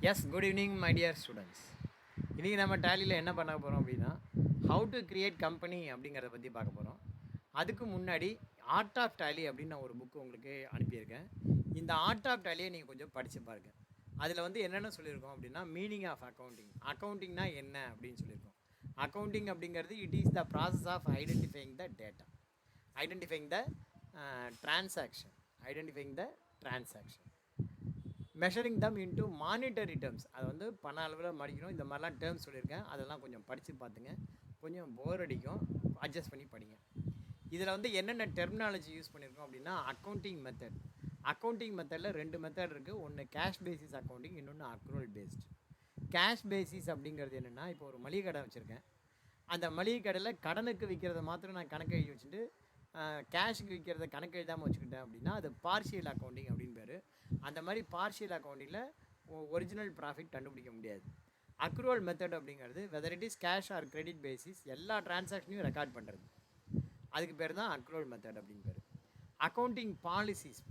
S, good evening my dear students. இன்றைக்கி நம்ம டேலியில் என்ன பண்ண போகிறோம் அப்படின்னா, ஹவு டு கிரியேட் கம்பெனி அப்படிங்கிறத பற்றி பார்க்க போகிறோம். அதுக்கு முன்னாடி ஆர்ட் ஆஃப் டேலி அப்படின்னு நான் ஒரு புக்கு உங்களுக்கு அனுப்பியிருக்கேன். இந்த ஆர்ட் ஆஃப் டேலியை நீங்கள் கொஞ்சம் படித்து பாருங்கள். அதில் வந்து என்னென்ன சொல்லியிருக்கோம் அப்படின்னா, மீனிங் ஆஃப் அக்கௌண்டிங். அக்கௌண்டிங்னா என்ன அப்படின்னு சொல்லியிருக்கோம். அக்கௌண்டிங் அப்படிங்கிறது it is the process of identifying the data, identifying the transaction, identifying the transaction, measuring them into monetary terms. அதை வந்து பண அளவில் மடிக்கணும். இந்த மாதிரிலாம் டேர்ம்ஸ் சொல்லியிருக்கேன். அதெல்லாம் கொஞ்சம் படித்து பார்த்துங்க. கொஞ்சம் போர் அடிக்கும், அட்ஜஸ்ட் பண்ணி படிங்க. இதில் வந்து என்னென்ன டெர்மினாலஜி யூஸ் பண்ணியிருக்கோம் அப்படின்னா, அக்கௌண்டிங் மெத்தட். அக்கௌண்டிங் மெத்தடில் 2 மெத்தட் இருக்குது. ஒன்று கேஷ் பேசிஸ் அக்கௌண்டிங், இன்னொன்று அக்ரூவல் பேஸ்டு. கேஷ் பேசிஸ் அப்படிங்கிறது என்னென்னா, இப்போ ஒரு மளிகை கடை வச்சுருக்கேன். அந்த மளிகை கடையில் கடனுக்கு விற்கிறத மாத்திரம் நான் கணக்கு எழுதி வச்சுட்டு கேஷுக்கு விற்கிறத கணக்கு எழுதாமல் வச்சுக்கிட்டேன் அப்படின்னா அது பார்ஷியல் அக்கௌண்டிங் அப்படின்னு பேர். அந்த மாதிரி பார்ஷியல் அக்கௌண்டிங்கில் ஒரிஜினல் ப்ராஃபிட் கண்டுபிடிக்க முடியாது. அக்ரூவல் மெத்தட் அப்படிங்கிறது whether it is cash or credit basis எல்லா டிரான்சாக்ஷனையும் ரெக்கார்ட் பண்ணுறது. அதுக்கு பேர் தான் அக்ரூவல் மெத்தட் அப்படின்னு பேர். அக்கௌண்டிங்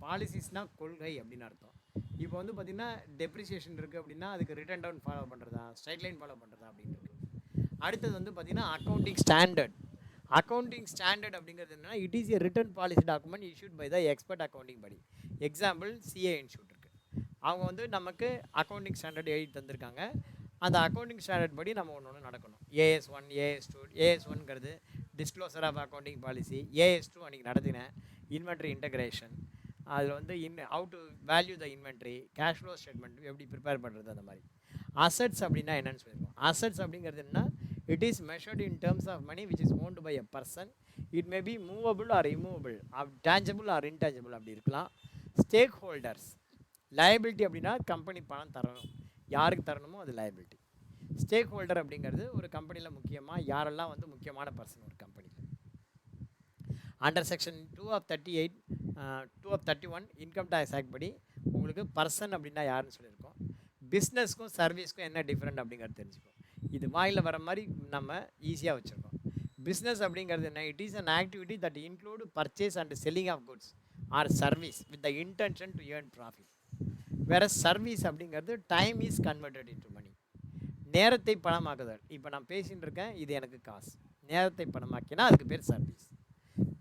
பாலிசிஸ்னால் கொள்கை அப்படின்னு அர்த்தம். இப்போ வந்து பார்த்திங்கன்னா டெப்ரிசியேஷன் இருக்குது அப்படின்னா அதுக்கு ரிட்டன் டவுன் ஃபாலோ பண்ணுறதா, ஸ்ட்ரைட் லைன் ஃபாலோ பண்ணுறதா அப்படின்னு இருக்குது. அடுத்தது வந்து பார்த்திங்கன்னா அக்கௌண்டிங் ஸ்டாண்டர்ட். அக்கௌண்டிங் ஸ்டாண்டர்ட் அப்படிங்கிறது என்னன்னா, it is a written policy document issued by the expert accounting படி. எக்ஸாம்பிள் சிஏ இன்ஸ்டியூட் இருக்குது. அவங்க வந்து நமக்கு அக்கௌண்டிங் ஸ்டாண்டர்ட் எழுதி தந்திருக்காங்க. அந்த அக்கௌண்டிங் ஸ்டாண்டர்ட் படி நம்ம ஒன்று நடக்கணும். AS1, AS2. AS1ங்கிறது disclosure of accounting policy. AS2 அன்றைக்கி நடத்தினேன் இன்வென்ட்ரி இன்டகிரேஷன். அதில் வந்து how to value the inventory, cash flow statement எப்படி ப்ரிப்பேர் பண்ணுறது, அந்த மாதிரி. அசட்ஸ் அப்படின்னா என்னென்னு சொல்லியிருக்கோம். அசட்ஸ் அப்படிங்கிறது என்ன, it is measured in terms of money which is owned by a person. It may be movable or immovable, tangible or intangible அப்படி இருக்கலாம். Stack holders. லயபிலிட்டி அப்படின்னா கம்பெனி பணம் தரணும், யாருக்கு தரணுமோ அது லயபிலிட்டி. ஸ்டேக் ஹோல்டர் அப்படிங்கிறது ஒரு கம்பெனியில் முக்கியமாக யாரெல்லாம் வந்து முக்கியமான பர்சன் ஒரு கம்பெனியில். Under section 2 of 38, 2 of 31 income tax act படி உங்களுக்கு பர்சன் அப்படின்னா யாருன்னு சொல்லியிருக்கோம். பிஸ்னஸ்க்கும் சர்வீஸ்க்கும் என்ன டிஃப்ரெண்ட் அப்படிங்கிறது தெரிஞ்சுக்கோம். இது வாயில் வர மாதிரி நம்ம ஈஸியாக வச்சுருக்கோம். பிஸ்னஸ் அப்படிங்கிறது என்ன, it is an activity that include purchase and selling of goods or service with the intention to earn profit. வேறு சர்வீஸ் அப்படிங்கிறது time is converted into money, நேரத்தை பணமாக்குதல். இப்போ நான் பேசிகிட்டு இருக்கேன், இது எனக்கு காசு, நேரத்தை பணமாக்கினா அதுக்கு பேர் சர்வீஸ்.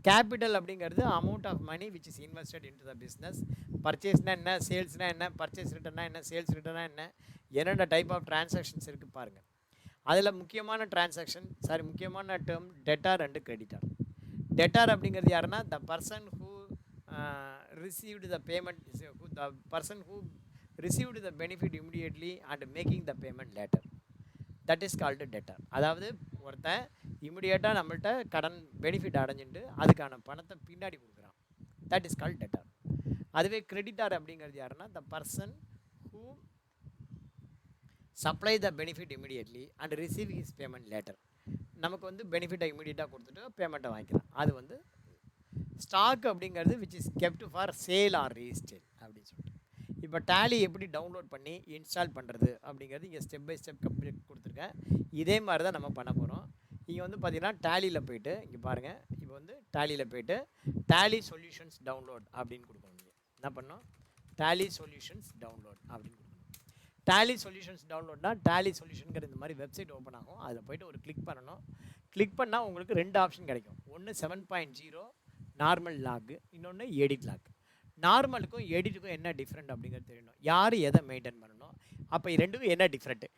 கேபிட்டல் அப்படிங்கிறது amount of money which is invested into the business. பர்ச்சேஸ்னால் என்ன, சேல்ஸ்னால் என்ன, பர்ச்சேஸ் ரிட்டர்னா என்ன, சேல்ஸ் ரிட்டர்னா என்ன, என்னென்ன டைப் ஆஃப் டிரான்சாக்ஷன்ஸ் இருக்குது பாருங்கள். அதில் முக்கியமான முக்கியமான term debtor and creditor. Debtor அப்படிங்கிறது யாருன்னா, the person who received the payment, the person who received the benefit immediately and making the payment later. That is called debtor. அதாவது ஒருத்தன் இமிடியேட்டாக நம்மள்கிட்ட கடன் பெனிஃபிட் அடைஞ்சிட்டு அதுக்கான பணத்தை பின்னாடி கொடுக்குறான். That is called debtor. அதுவே கிரெடிட்டார் அப்படிங்கிறது யாருன்னா, the person who supply the benefit immediately and receive his payment later. நமக்கு வந்து பெனிஃபிட்டை இமிடியேட்டாக கொடுத்துட்டு பேமெண்ட்டை வாங்கிக்கலாம். அது வந்து ஸ்டாக் அப்படிங்கிறது which is kept for sale or resale அப்படின்னு சொல்லிட்டு. இப்போ டேலி எப்படி டவுன்லோட் பண்ணி இன்ஸ்டால் பண்ணுறது அப்படிங்கிறது இங்கே ஸ்டெப் பை ஸ்டெப் கம்ப்ளீட் கொடுத்துருக்கேன். இதே மாதிரி தான் நம்ம பண்ண போகிறோம். இங்கே வந்து பார்த்திங்கன்னா டேலியில் போய்ட்டு இங்கே பாருங்கள், இப்போ வந்து டேலியில் போய்ட்டு டேலி சொல்யூஷன்ஸ் டவுன்லோட் அப்படின்னு கொடுக்கணும். நீங்கள் என்ன பண்ணோம், டேலி சொல்யூஷன்ஸ் டவுன்லோட் அப்படின்னு கொடுக்கணும். டேலி சொல்யூஷன்ஸ் டவுன்லோட்னா டேலி சொல்யூஷனுங்கிற இந்த மாதிரி வெப்சைட் ஓப்பன் ஆகும். அதில் போய்ட்டு ஒரு கிளிக் பண்ணணும். கிளிக் பண்ணால் உங்களுக்கு 2 ஆப்ஷன் கிடைக்கும். ஒன்று 7.0 நார்மல் லாக், இன்னொன்று எடிட் லாக். நார்மலுக்கும் எடிட்டுக்கும் என்ன டிஃப்ரெண்ட் அப்படிங்கிறது தெரியணும். யார் எதை மெயின்டைன் பண்ணணும், அப்போ ரெண்டுக்கும் என்ன டிஃப்ரெண்ட்டு.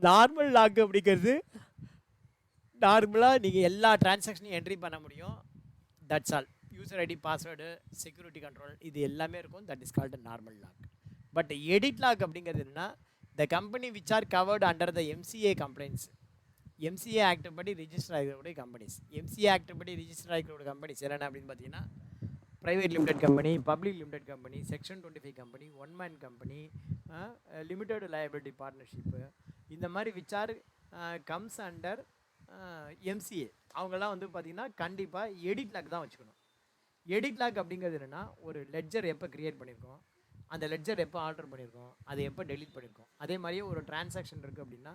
நார்மல் லாக் அப்படிங்கிறது நார்மலாக நீங்கள் எல்லா டிரான்சாக்ஷனையும் என்ட்ரி பண்ண முடியும். That's all. User ID, password, security control இது எல்லாமே இருக்கும். That is called normal log. But edit log அப்படிங்கிறது என்னன்னா, the company which are covered under the MCA complaints. MCA act படி ரிஜிஸ்டர் ஆகிற கம்பெனிஸ். MCA ஆக்ட் படி ரிஜிஸ்டர் ஆகிற companies என்னென்ன அப்படின்னு பார்த்தீங்கன்னா, private limited company, public limited company, section 25 company, one man company, limited liability partnership, இந்த மாதிரி which are comes under MCA. அவங்கெல்லாம் வந்து பார்த்திங்கன்னா கண்டிப்பாக எடிட் லாக் தான் வச்சுக்கணும். எடிட் லாக் அப்படிங்கிறது என்னென்னா, ஒரு லெட்ஜர் எப்போ க்ரியேட் பண்ணியிருக்கோம், அந்த லெட்ஜர் எப்போ ஆல்டர் பண்ணியிருக்கோம், அதை எப்போ டெலீட் பண்ணியிருக்கோம். அதே மாதிரியே ஒரு டிரான்சாக்ஷன் இருக்குது அப்படின்னா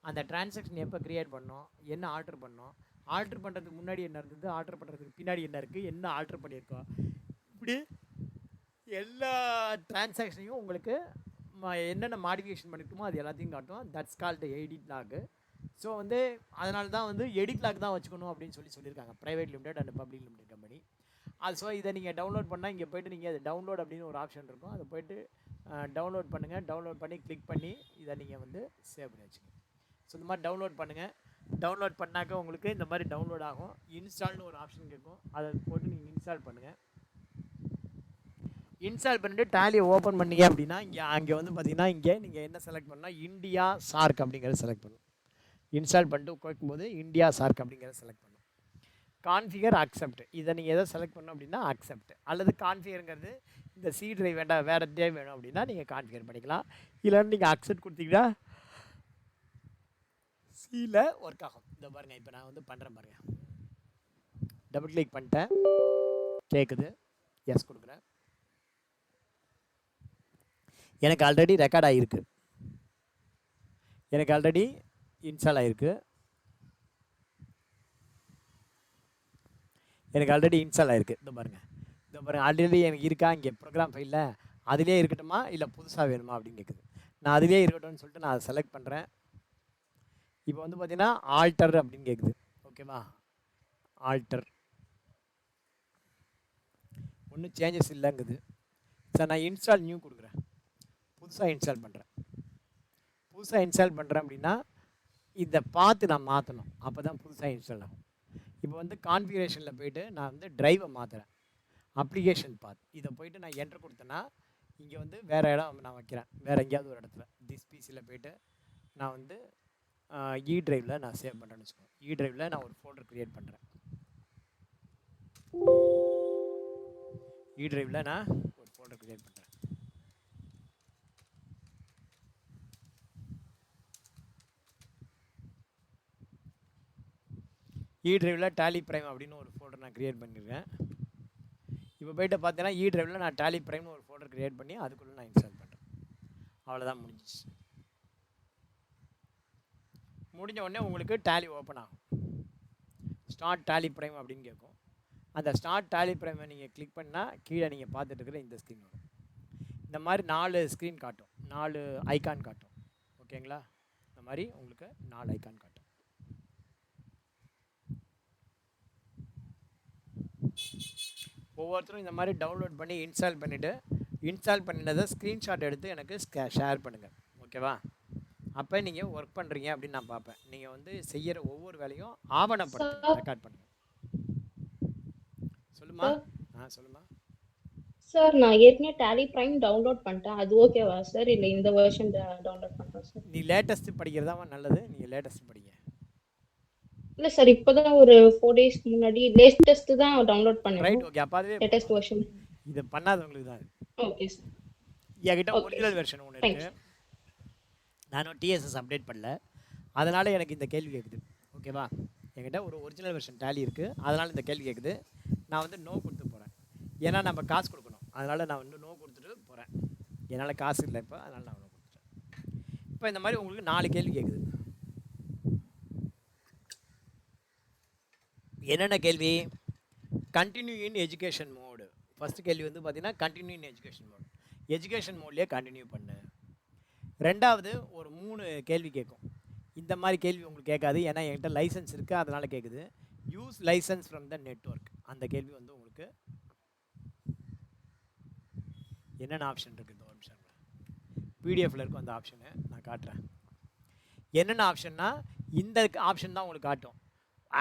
அந்த டிரான்சாக்ஷன் எப்போ க்ரியேட் பண்ணோம், என்ன ஆல்டர் பண்ணோம், ஆல்டர் பண்ணுறதுக்கு முன்னாடி என்ன இருந்தது, ஆல்டர் பண்ணுறதுக்கு பின்னாடி என்ன இருக்குது, என்ன ஆல்டர் பண்ணியிருக்கோம், இப்படி எல்லா டிரான்சாக்ஷனையும் உங்களுக்கு என்னென்ன மாடிஃபிகேஷன் பண்ணிருக்கோமோ அது எல்லாத்தையும் காட்டும். That's called edit log. So வந்து அதனால தான் வந்து எடிட் லாக் தான் வச்சுக்கணும் அப்படின்னு சொல்லியிருக்காங்க private limited and public limited company. அது ஸோ இதை நீங்கள் டவுன்லோட் பண்ணால் இங்கே போய்ட்டு நீங்கள் அது டவுன்லோட் அப்படின்னு ஒரு ஆப்ஷன் இருக்கும். அதை போய்ட்டு டவுன்லோட் பண்ணுங்கள். டவுன்லோட் பண்ணி கிளிக் பண்ணி இதை நீங்கள் வந்து சேவ் பண்ணி வச்சுக்கோங்க. ஸோ இந்த மாதிரி டவுன்லோட் பண்ணுங்கள். டவுன்லோட் பண்ணாக்க உங்களுக்கு இந்த மாதிரி டவுன்லோட் ஆகும். இன்ஸ்டால்னு ஒரு ஆப்ஷன் கேட்கும். அதை போட்டு நீங்கள் இன்ஸ்டால் பண்ணுங்கள். இன்ஸ்டால் பண்ணிட்டு டேலியை ஓப்பன் பண்ணீங்க அப்படின்னா அங்கே வந்து பார்த்தீங்கன்னா இங்கே நீங்கள் என்ன செலக்ட் பண்ணால் இந்தியா சார்க் அப்படிங்கிறத செலக்ட் பண்ணணும். இன்ஸ்டால் பண்ணிட்டு கேட்கும்போது இந்தியா சார்க் அப்படிங்கிறத செலக்ட் பண்ணணும். கான்ஃபிகர் அக்செப்ட், இதை நீங்கள் எதை செலக்ட் பண்ணணும் அப்படின்னா அக்செப்ட், அல்லது கான்ஃபிகருங்கிறது இந்த சி ட்ரைவ் வேண்டாம் வேறு ட்ரைவ் வேணும் அப்படின்னா நீங்கள் கான்ஃபிகர் பண்ணிக்கலாம். இல்லைன்னு நீங்கள் அக்செப்ட் கொடுத்தீங்கன்னா சியில் ஒர்க் ஆகும். இந்த பாருங்கள், இப்போ நான் வந்து பண்ணுறேன் பாருங்கள். டபுள் கிளிக் பண்ணிட்டேன், கேட்குது, எஸ் கொடுக்குறேன். எனக்கு ஆல்ரெடி ரெக்கார்ட் ஆகிருக்கு, எனக்கு ஆல்ரெடி இன்ஸ்டால் ஆகிருக்கு, எனக்கு ஆல்ரெடி இன்ஸ்டால் ஆகிருக்கு. இந்த பாருங்கள் ஆல்ரெடி எனக்கு இருக்கா இங்கே ப்ரோக்ராம் ஃபைலில், அதிலே இருக்கட்டுமா இல்லை புதுசாக வேணுமா அப்படின்னு கேட்குது. நான் அதிலே இருக்கட்டும்னு சொல்லிட்டு நான் அதை செலக்ட் பண்ணுறேன். இப்போ வந்து பார்த்தீங்கன்னா ஆல்டர் அப்படின்னு கேட்குது. ஓகேவா, ஆல்டர் ஒன்றும் சேஞ்சஸ் இல்லைங்குது. சார் நான் இன்ஸ்டால் நியூ கொடுக்குறேன், புதுசாக இன்ஸ்டால் பண்ணுறேன். புதுசாக இன்ஸ்டால் பண்ணுறேன் அப்படின்னா இதை பார்த்து நான் மாற்றணும், அப்போ தான் புதுசாக இன்ஸ்டால் ஆகும். இப்போ வந்து கான்ஃபிகரேஷனில் போய்ட்டு நான் வந்து ட்ரைவை மாற்றுறேன், அப்ளிகேஷன் பாத் இதை போய்ட்டு நான் என்ட்ரு கொடுத்தேன்னா இங்கே வந்து வேறு இடம் நான் வைக்கிறேன், வேறு எங்கேயாவது ஒரு இடத்துல திஸ் பிசியில் போய்ட்டு நான் வந்து இ ட்ரைவில் நான் சேவ் பண்ணுறேன்னு வச்சுக்கோங்க. இ ட்ரைவில் நான் ஒரு ஃபோல்டர் க்ரியேட் பண்ணுறேன். இ ட்ரைவில் நான் ஒரு ஃபோல்டர் க்ரியேட் பண்ணுறேன். இ ட்ரைவில் டேலி ப்ரைம் அப்படின்னு ஒரு ஃபோல்டர் நான் க்ரியேட் பண்ணியிருக்கேன். இப்போ போய்ட்டு பார்த்தீங்கன்னா இ ட்ரைவில் நான் டேலி ப்ரைம்னு ஒரு ஃபோல்டர் க்ரியேட் பண்ணி அதுக்குள்ளே நான் இன்ஸ்டால் பண்ணுறேன். அவ்வளோதான், முடிஞ்சிச்சு. முடிஞ்ச உடனே உங்களுக்கு டேலி ஓப்பன் ஆகும். ஸ்டார்ட் டேலி ப்ரைம் அப்படின்னு கேட்கும். அந்த ஸ்டார்ட் டேலி ப்ரைமை நீங்கள் கிளிக் பண்ணால் கீழே நீங்கள் பார்த்துட்டு இருக்கிற இந்த ஸ்க்ரீன் வரும். இந்த மாதிரி 4 ஸ்க்ரீன் காட்டும், 4 ஐக்கான் காட்டும். ஓகேங்களா, இந்த மாதிரி உங்களுக்கு 4 ஐக்கான் காட்டும். ஒவ்வொருத்தரும் இந்த மாதிரி டவுன்லோட் பண்ணி இன்ஸ்டால் பண்ணிவிட்டு இன்ஸ்டால் பண்ணினதை ஸ்க்ரீன்ஷாட் எடுத்து எனக்கு ஷேர் பண்ணுங்கள். ஓகேவா, அப்போ நீங்கள் ஒர்க் பண்ணுறீங்க அப்படின்னு நான் பார்ப்பேன். நீங்கள் வந்து செய்கிற ஒவ்வொரு வேலையும் ஆவணப்படுத்துங்க, ரெக்கார்ட் பண்ணுங்கள். சொல்லுமா. சொல்லுமா சார். நான் ஏற்கனவே டேலி பிரைம் டவுன்லோட் பண்ணிட்டேன், அது ஓகேவா சார்? இல்லை இந்த வெர்ஷன் டவுன்லோட் பண்ணுறேன் சார். நீ லேட்டஸ்ட் படிக்கிறதா நல்லது, நீங்கள் லேட்டஸ்ட் படிங்க. இல்லை சார், இப்போதான் ஒரு 4 days முன்னாடி லேட்டஸ்ட் தான் டவுன்லோட் பண்ணேன். Right, okay. அப்போ அதுவே லேட்டஸ்ட் வெர்ஷன் இது பண்ணாதவங்களுக்கு தான். Okay sir. என்கிட்ட ஒரிஜினல் வெர்ஷன் ஒன்று இருக்குது, நானும் டிஎஸ்எஸ் அப்டேட் பண்ணல, அதனால் எனக்கு இந்த கேள்வி கேட்குது. ஓகேவா, என்கிட்ட ஒரு ஒரிஜினல் வெர்ஷன் டேலி இருக்குது, அதனால் இந்த கேள்வி கேட்குது. நான் வந்து நோ கொடுத்து போகிறேன், ஏன்னா நம்ம காசு கொடுக்கணும், அதனால் நான் வந்து நோ கொடுத்துட்டு போகிறேன். என்னால் காசு இல்லை இப்போ, அதனால் நான் நோ கொடுத்துட்டேன். இப்போ இந்த மாதிரி உங்களுக்கு 4 கேள்வி கேட்குது. என்னென்ன கேள்வி? Continue in education mode. First கேள்வி வந்து பார்த்தீங்கன்னா continue in education mode, education மோட்லேயே கண்டினியூ பண்ணு. ரெண்டாவது ஒரு 3 கேள்வி கேட்கும். இந்த மாதிரி கேள்வி உங்களுக்கு கேட்காது, ஏன்னா என்கிட்ட லைசன்ஸ் இருக்குது, அதனால் கேட்குது. Use licence from the network, அந்த கேள்வி வந்து உங்களுக்கு என்னென்ன ஆப்ஷன் இருக்குது ஒரு நிமிஷம், பிடிஎஃப்ல இருக்கும் அந்த ஆப்ஷனை நான் காட்டுறேன். என்னென்ன ஆப்ஷன்னா இந்த ஆப்ஷன் தான் உங்களுக்கு காட்டும்.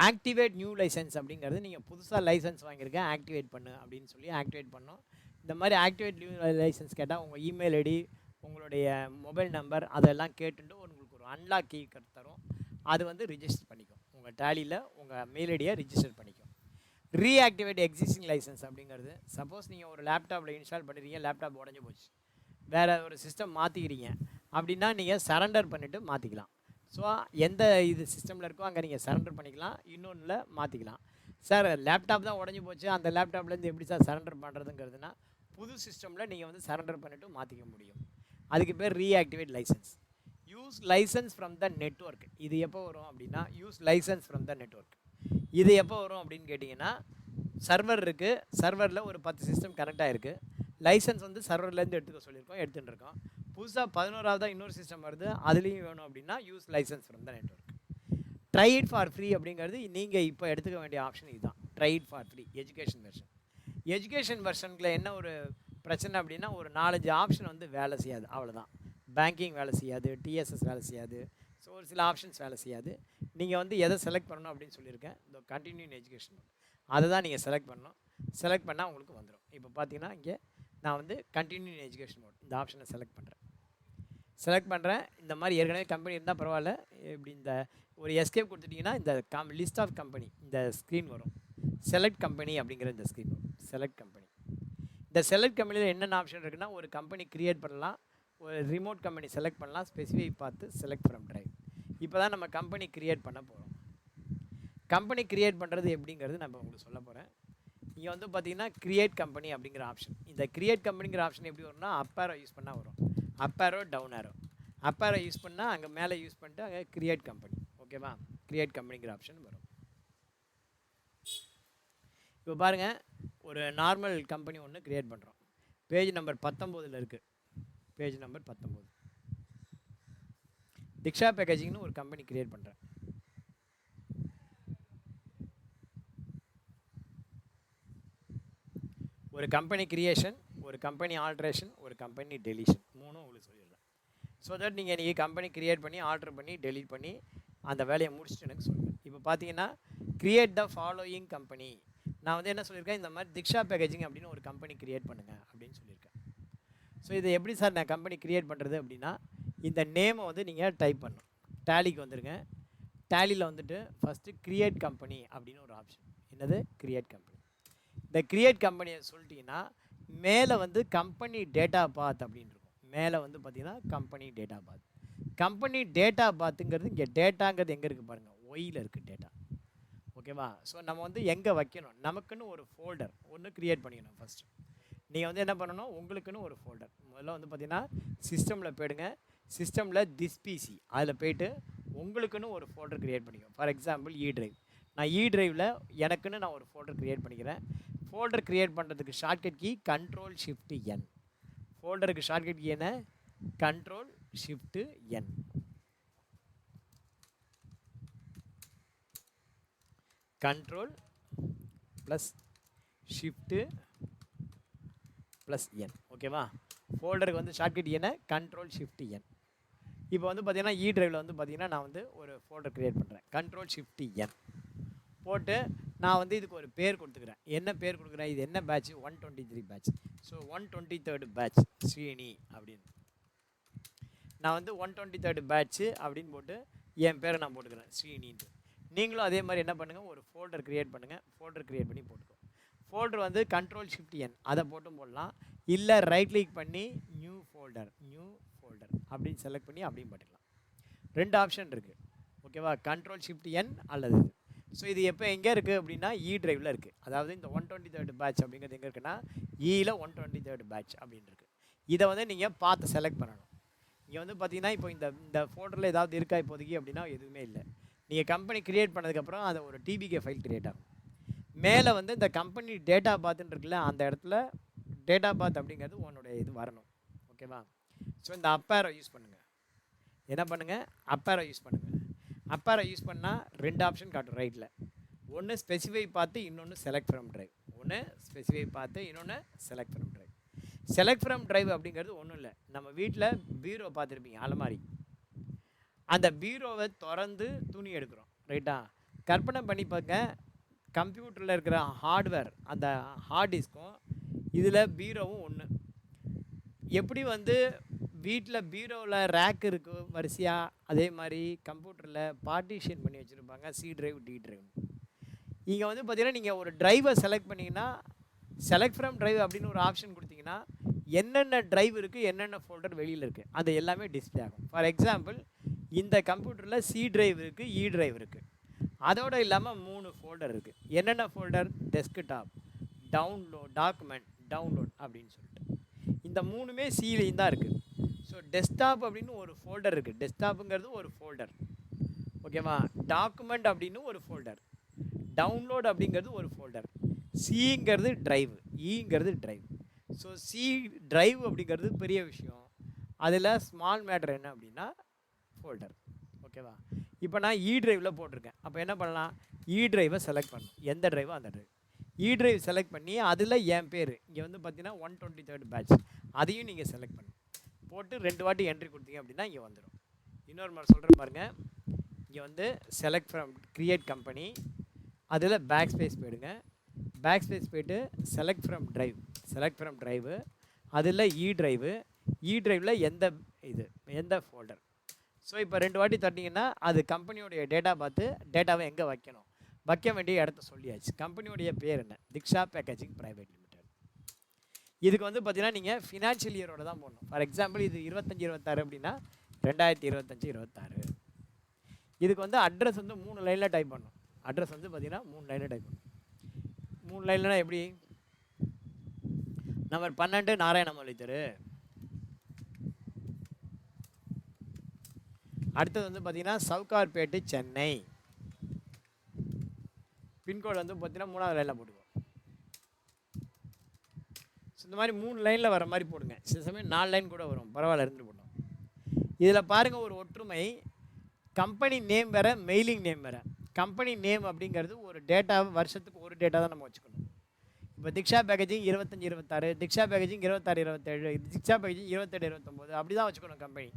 ஆக்டிவேட் நியூ லைசன்ஸ் அப்படிங்கிறது நீங்கள் புதுசாக லைசன்ஸ் வாங்கியிருக்கேன் ஆக்டிவேட் பண்ணு அப்படின்னு சொல்லி ஆக்டிவேட் பண்ணோம். இந்த மாதிரி ஆக்டிவேட் நியூ லைசன்ஸ் கேட்டால் உங்கள் இமெயில் ஐடி, உங்களுடைய மொபைல் நம்பர் அதெல்லாம் கேட்டுட்டு உங்களுக்கு ஒரு அன்லாக் கீ தரும். அது வந்து ரிஜிஸ்டர் பண்ணிக்கும், உங்கள் டேலியில் உங்கள் மெயில் ஐடியை ரிஜிஸ்டர் பண்ணிக்கும். ரீஆக்டிவேட் எக்ஸிஸ்டிங் லைசன்ஸ் அப்படிங்கிறது, சப்போஸ் நீங்கள் ஒரு லேப்டாப்பில் இன்ஸ்டால் பண்ணிடுறீங்க, லேப்டாப் உடஞ்சி போச்சு, வேறு ஒரு சிஸ்டம் மாற்றிக்கிறீங்க அப்படின்னா நீங்கள் சரண்டர் பண்ணிவிட்டு மாற்றிக்கலாம். ஸோ எந்த இது சிஸ்டமில் இருக்கோ அங்கே நீங்கள் சரண்டர் பண்ணிக்கலாம், இன்னொன்றில் மாற்றிக்கலாம். சார் லேப்டாப் தான் உடஞ்சி போச்சு, அந்த லேப்டாப்லேருந்து எப்படி சார் சரண்டர் பண்ணுறதுங்கிறதுனா புது சிஸ்டமில் நீங்கள் வந்து சரண்டர் பண்ணிவிட்டு மாற்றிக்க முடியும். அதுக்கு பேர் reactivate license. Use licence from the network, இது எப்போ வரும் அப்படின்னா use licence from the network, இது எப்போ வரும் அப்படின்னு கேட்டிங்கன்னா சர்வர் இருக்குது, சர்வரில் ஒரு 10 சிஸ்டம் கனெக்ட் ஆகிருக்கு, லைசன்ஸ் வந்து சர்வர்லேருந்து எடுத்துக்க சொல்லியிருக்கோம், எடுத்துகிட்டு இருக்கோம். புதுசாக 11ஆவதாக இன்னொரு சிஸ்டம் வருது, அதுலேயும் வேணும் அப்படின்னா use licence from the network. Try it for free அப்படிங்கிறது நீங்கள் இப்போ எடுத்துக்க வேண்டிய ஆப்ஷன் இதுதான். Try it for free education version. Education வெர்ஷனில் என்ன ஒரு பிரச்சனை அப்படின்னா, ஒரு 4-5 ஆப்ஷன் வந்து வேலை செய்யாது, அவ்வளோதான். பேங்கிங் வேலை செய்யாது, டிஎஸ்எஸ் வேலை செய்யாது, ஸோ ஒரு சில ஆப்ஷன்ஸ் வேலை செய்யாது. நீங்கள் வந்து எதை செலக்ட் பண்ணணும் அப்படின்னு சொல்லியிருக்கேன், இந்த கண்டினியூ இன் எஜுகேஷன் மோட், அதை தான் நீங்கள் செலக்ட் பண்ணணும். செலக்ட் பண்ணால் உங்களுக்கு வந்துடும். இப்போ பார்த்தீங்கன்னா இங்கே நான் வந்து கண்டினியூ இன் எஜுகேஷன் மோட் இந்த ஆப்ஷனை செலக்ட் பண்ணுறேன். இந்த மாதிரி ஏற்கனவே கம்பெனி இருந்தால் பரவாயில்ல, இப்படி இந்த ஒரு எஸ்கேப் கொடுத்துட்டிங்கன்னா இந்த லிஸ்ட் ஆஃப் கம்பெனி இந்த ஸ்க்ரீன் வரும். செலக்ட் கம்பெனி அப்படிங்கிற இந்த ஸ்க்ரீன் வரும். Select company. இந்த செலக்ட் கம்பெனியில் என்னென்ன ஆப்ஷன் இருக்குன்னா, ஒரு கம்பெனி க்ரியேட் பண்ணலாம், ஒரு ரிமோட் கம்பெனி செலக்ட் பண்ணலாம், ஸ்பெசிஃபை பார்த்து செலக்ட் ஃப்ரம் ட்ரைவ். இப்போ தான் நம்ம கம்பெனி க்ரியேட் பண்ண போகிறோம். கம்பெனி க்ரியேட் பண்ணுறது எப்படிங்கிறது நான் உங்களுக்கு சொல்ல போகிறேன். இங்கே வந்து பார்த்தீங்கன்னா க்ரியேட் கம்பெனி அப்படிங்கிற ஆப்ஷன். இந்த க்ரியேட் கம்பெனிங்கிற ஆப்ஷன் எப்படி வரும்னா, அப் ஆரோ யூஸ் பண்ணால் வரும். அப் ஆரோ, டவுன் ஆரோ. அப் ஆரோ யூஸ் பண்ணால் அங்கே மேலே யூஸ் பண்ணிட்டு அங்கே க்ரியேட் கம்பெனி, ஓகேவா? க்ரியேட் கம்பெனிங்கிற ஆப்ஷன் வரும். இப்போ பாருங்கள், ஒரு நார்மல் கம்பெனி ஒன்று க்ரியேட் பண்ணுறோம். பேஜ் நம்பர் 19 இருக்குது. பேஜ் நம்பர் 19 திக்ஷா பேக்கேஜிங்னு ஒரு கம்பெனி க்ரியேட் பண்ணுறேன். ஒரு கம்பெனி க்ரியேஷன், ஒரு கம்பெனி ஆல்ட்ரேஷன், ஒரு கம்பெனி டெலிஷன், மூணும் உங்களுக்கு சொல்லிடுறேன். ஸோ தட் நீங்கள் கம்பெனி க்ரியேட் பண்ணி ஆல்ட்ரு பண்ணி டெலீட் பண்ணி அந்த வேலையை முடிச்சுட்டு எனக்கு சொல்லுங்கள். இப்போ பார்த்தீங்கன்னா க்ரியேட் த ஃபாலோயிங் கம்பெனி. நான் வந்து என்ன சொல்லியிருக்கேன், இந்த மாதிரி திக்ஷா பேக்கேஜிங் அப்படின்னு ஒரு கம்பெனி க்ரியேட் பண்ணுங்கள் அப்படின்னு சொல்லியிருக்கேன். ஸோ இதை எப்படி சார் நான் கம்பெனி க்ரியேட் பண்ணுறது அப்படின்னா, இந்த நேமை வந்து நீங்கள் டைப் பண்ணணும். டேலிக்கு வந்துடுங்க. டேலியில் வந்துட்டு ஃபஸ்ட்டு க்ரியேட் கம்பெனி அப்படின்னு ஒரு ஆப்ஷன். என்னது? Create company. இந்த க்ரியேட் கம்பெனியை சொல்லிட்டீங்கன்னா மேலே வந்து கம்பெனி டேட்டா பாத் அப்படின்னு இருக்கும். மேலே வந்து பார்த்தீங்கன்னா கம்பெனி டேட்டா பாத். கம்பெனி டேட்டா பாத்துங்கிறது இங்கே டேட்டாங்கிறது எங்கே இருக்குது பாருங்கள், ஒயில் இருக்குது டேட்டா, ஓகேவா? ஸோ நம்ம வந்து எங்கே வைக்கணும், நமக்குன்னு ஒரு ஃபோல்டர் ஒன்று க்ரியேட் பண்ணிக்கணும். ஃபஸ்ட்டு நீங்கள் வந்து என்ன பண்ணணும், உங்களுக்குன்னு ஒரு ஃபோல்டர் முதல்ல வந்து பார்த்தீங்கன்னா சிஸ்டமில் போயிடுங்க. சிஸ்டமில் திஸ் பிசி அதில் போய்ட்டு உங்களுக்குன்னு ஒரு ஃபோல்டர் க்ரியேட் பண்ணிக்கணும். For example E drive. நான் இ ட்ரைவில் எனக்குன்னு நான் ஒரு ஃபோல்டர் க்ரியேட் பண்ணிக்கிறேன். ஃபோல்டர் க்ரியேட் பண்ணுறதுக்கு ஷார்ட்கட் கீ Ctrl+Shift+N. ஃபோல்டருக்கு ஷார்ட்கட் கீ என்ன? Ctrl+Shift+N. Ctrl+Shift+N, ஓகேவா? ஃபோல்டருக்கு வந்து ஷார்ட்கட் என்ன? Ctrl+Shift+N. இப்போ வந்து பார்த்தீங்கன்னா இ ட்ரைவில் வந்து பார்த்தீங்கன்னா நான் வந்து ஒரு ஃபோல்டர் க்ரியேட் பண்ணுறேன். Ctrl+Shift+N போட்டு நான் வந்து இதுக்கு ஒரு பேர் கொடுத்துக்கிறேன். என்ன பேர் கொடுக்குறேன்? இது என்ன batch? 123 batch. So 123rd batch Srini அப்படின்னு. நான் வந்து 123rd பேட்ச்சு அப்படின்னு போட்டு என் பேரை நான் போட்டுக்கிறேன், ஸ்ரீனின்ட்டு. நீங்களும் அதே மாதிரி என்ன பண்ணுங்கள், ஒரு ஃபோல்டர் க்ரியேட் பண்ணுங்கள். ஃபோல்டர் க்ரியேட் பண்ணி போட்டுக்கோ. ஃபோல்டர் வந்து Ctrl+Shift+N அதை போட்டும் போடலாம். இல்லை ரைட் கிளிக் பண்ணி நியூ ஃபோல்டர் அப்படின்னு செலக்ட் பண்ணி அப்படியும் போட்டுக்கலாம். 2 ஆப்ஷன் இருக்குது, ஓகேவா? Ctrl+Shift+N அல்லது. ஸோ இது எப்போ எங்கே இருக்குது அப்படின்னா இ ட்ரைவில் இருக்குது. அதாவது இந்த 123rd பேட்ச் அப்படிங்கிறது எங்கே இருக்குன்னா இயில் 123rd பேட்ச் அப்படின்னு இருக்குது. இதை வந்து நீங்கள் பார்த்து செலக்ட் பண்ணணும். இங்கே வந்து பார்த்தீங்கன்னா இப்போ இந்த ஃபோல்டரில் ஏதாவது இருக்கா இப்போதைக்கு அப்படின்னா எதுவுமே இல்லை. நீங்கள் கம்பெனி க்ரியேட் பண்ணதுக்கப்புறம் அதை ஒரு டிபிகே ஃபைல் க்ரியேட் ஆகும். மேலே வந்து இந்த கம்பெனி டேட்டா பாத்துன்னு இருக்குல்ல, அந்த இடத்துல டேட்டா பாத் அப்படிங்கிறது உன்னுடைய இது வரணும், ஓகேவா? ஸோ இந்த அப் ஆரோ யூஸ் பண்ணுங்கள். என்ன பண்ணுங்கள்? அப் ஆரோ யூஸ் பண்ணுங்கள். அப் ஆரோ யூஸ் பண்ணால் 2 ஆப்ஷன் காட்டும் ரைட்டில். ஒன்று ஸ்பெசிஃபை பார்த்து, இன்னொன்று செலக்ட் ஃப்ரம் ட்ரைவ். ஒன்று ஸ்பெசிஃபை பார்த்து, இன்னொன்று select from drive. Select from drive அப்படிங்கிறது ஒன்றும் இல்லை, நம்ம வீட்டில் பீரோ பார்த்துருப்பீங்க, அலமாரி. அந்த பீரோவை திறந்து துணி எடுக்கிறோம், ரைட்டா? கற்பனை பண்ணி பார்க்க, கம்ப்யூட்டரில் இருக்கிற ஹார்ட்வேர் அந்த ஹார்ட் டிஸ்க்கும் இதில் பீரோவும் ஒன்று. எப்படி வந்து வீட்டில் பீரோவில் ரேக் இருக்குது வரிசையாக, அதே மாதிரி கம்ப்யூட்டரில் பார்ட்டிஷன் பண்ணி வச்சுருப்பாங்க, சி ட்ரைவ், டி ட்ரைவ். இங்கே வந்து பார்த்தீங்கன்னா நீங்கள் ஒரு ட்ரைவை செலக்ட் பண்ணிங்கன்னா, செலக்ட் ஃப்ரம் ட்ரைவ் அப்படின்னு ஒரு ஆப்ஷன் கொடுத்தீங்கன்னா என்னென்ன ட்ரைவ் இருக்குது, என்னென்ன ஃபோல்டர் வெளியில் இருக்குது, அது எல்லாமே டிஸ்பிளே ஆகும். ஃபார் எக்ஸாம்பிள் இந்த கம்ப்யூட்டரில் சி ட்ரைவ் இருக்குது, இ ட்ரைவ் இருக்குது. அதோடு இல்லாமல் 3 ஃபோல்டர் இருக்குது. என்னென்ன folder? Desktop, download, document, download அப்படின்னு சொல்லிட்டு இந்த 3மே சிலையும் தான் இருக்குது. ஸோ டெஸ்க்டாப் அப்படின்னு ஒரு ஃபோல்டர் இருக்குது. டெஸ்க்டாப்புங்கிறது ஒரு ஃபோல்டர், ஓகேவா? டாக்குமெண்ட் அப்படின்னு ஒரு ஃபோல்டர், டவுன்லோட் அப்படிங்கிறது ஒரு ஃபோல்டர், சிங்கிறது ட்ரைவ், ஈங்கிறது ட்ரைவ். ஸோ சி ட்ரைவ் அப்படிங்கிறது பெரிய விஷயம், அதில் ஸ்மால் மேட்டர் என்ன அப்படின்னா ஃபோல்டர். ஓகேவா? இப்போ நான் இ டிரைவில் போட்டிருக்கேன். அப்போ என்ன பண்ணலாம், இ டிரைவை செலக்ட் பண்ணணும். எந்த டிரைவோ அந்த டிரைவ் இ டிரைவ் செலக்ட் பண்ணி அதில் என் பேர் இங்கே வந்து பார்த்தீங்கன்னா 123rd பேட்ச் அதையும் நீங்கள் செலக்ட் பண்ணணும். போட்டு 2 வாட்டி என்ட்ரி கொடுத்தீங்க அப்படின்னா இங்கே வந்துடும். இன்னொரு மாதிரி சொல்கிறேன் பாருங்கள். இங்கே வந்து செலக்ட் ஃப்ரம் க்ரியேட் கம்பெனி, அதில் பேக் ஸ்பேஸ் போயிடுங்க. பேக் ஸ்பேஸ் போய்ட்டு செலக்ட் ஃப்ரம் ட்ரைவு, அதில் இ டிரைவில் எந்த ஃபோல்டர். ஸோ இப்போ 2 வாட்டி தட்டிங்கன்னா அது கம்பெனியோடைய டேட்டா பார்த்து டேட்டாவை எங்கே வைக்கணும், வைக்க வேண்டிய இடத்த சொல்லியாச்சு. கம்பெனியோடைய பேர் என்ன, திக்ஷா பேக்கேஜிங் பிரைவேட் லிமிடெட். இதுக்கு வந்து பார்த்தீங்கன்னா நீங்கள் ஃபினான்ஷியல் இயரோட தான் போடணும். ஃபார் எக்ஸாம்பிள் இது 25-26 அப்படின்னா 2025-26. இதுக்கு வந்து அட்ரஸ் வந்து 3 லைனில் டைப் பண்ணணும். அட்ரஸ் வந்து பார்த்தீங்கன்னா 3 லைனில் டைப் பண்ணணும். 3 லைன்லனா எப்படி, நம்பர் 12 நாராயணமலை தெரு. அடுத்தது வந்து பார்த்தீங்கன்னா சவுகார்பேட்டு சென்னை. பின்கோடு வந்து பார்த்தீங்கன்னா 3வது லைனில் போட்டுக்கோ. ஸோ இந்த மாதிரி 3 லைனில் வர மாதிரி போடுங்க. சில சமயம் 4 லைன் கூட வரும், பரவாயில்ல இருந்து போட்டோம். இதில் பாருங்கள் ஒரு ஒற்றுமை, கம்பெனி நேம் வேறு, மெயிலிங் நேம் வேறு. கம்பெனி நேம் அப்படிங்கிறது ஒரு டேட்டா, வருஷத்துக்கு ஒரு டேட்டா தான் நம்ம வச்சுக்கணும். இப்போ Diksha packaging 25-26, Diksha packaging 26-27, Diksha packaging 27-29 அப்படி தான் வச்சுக்கணும் கம்பெனி.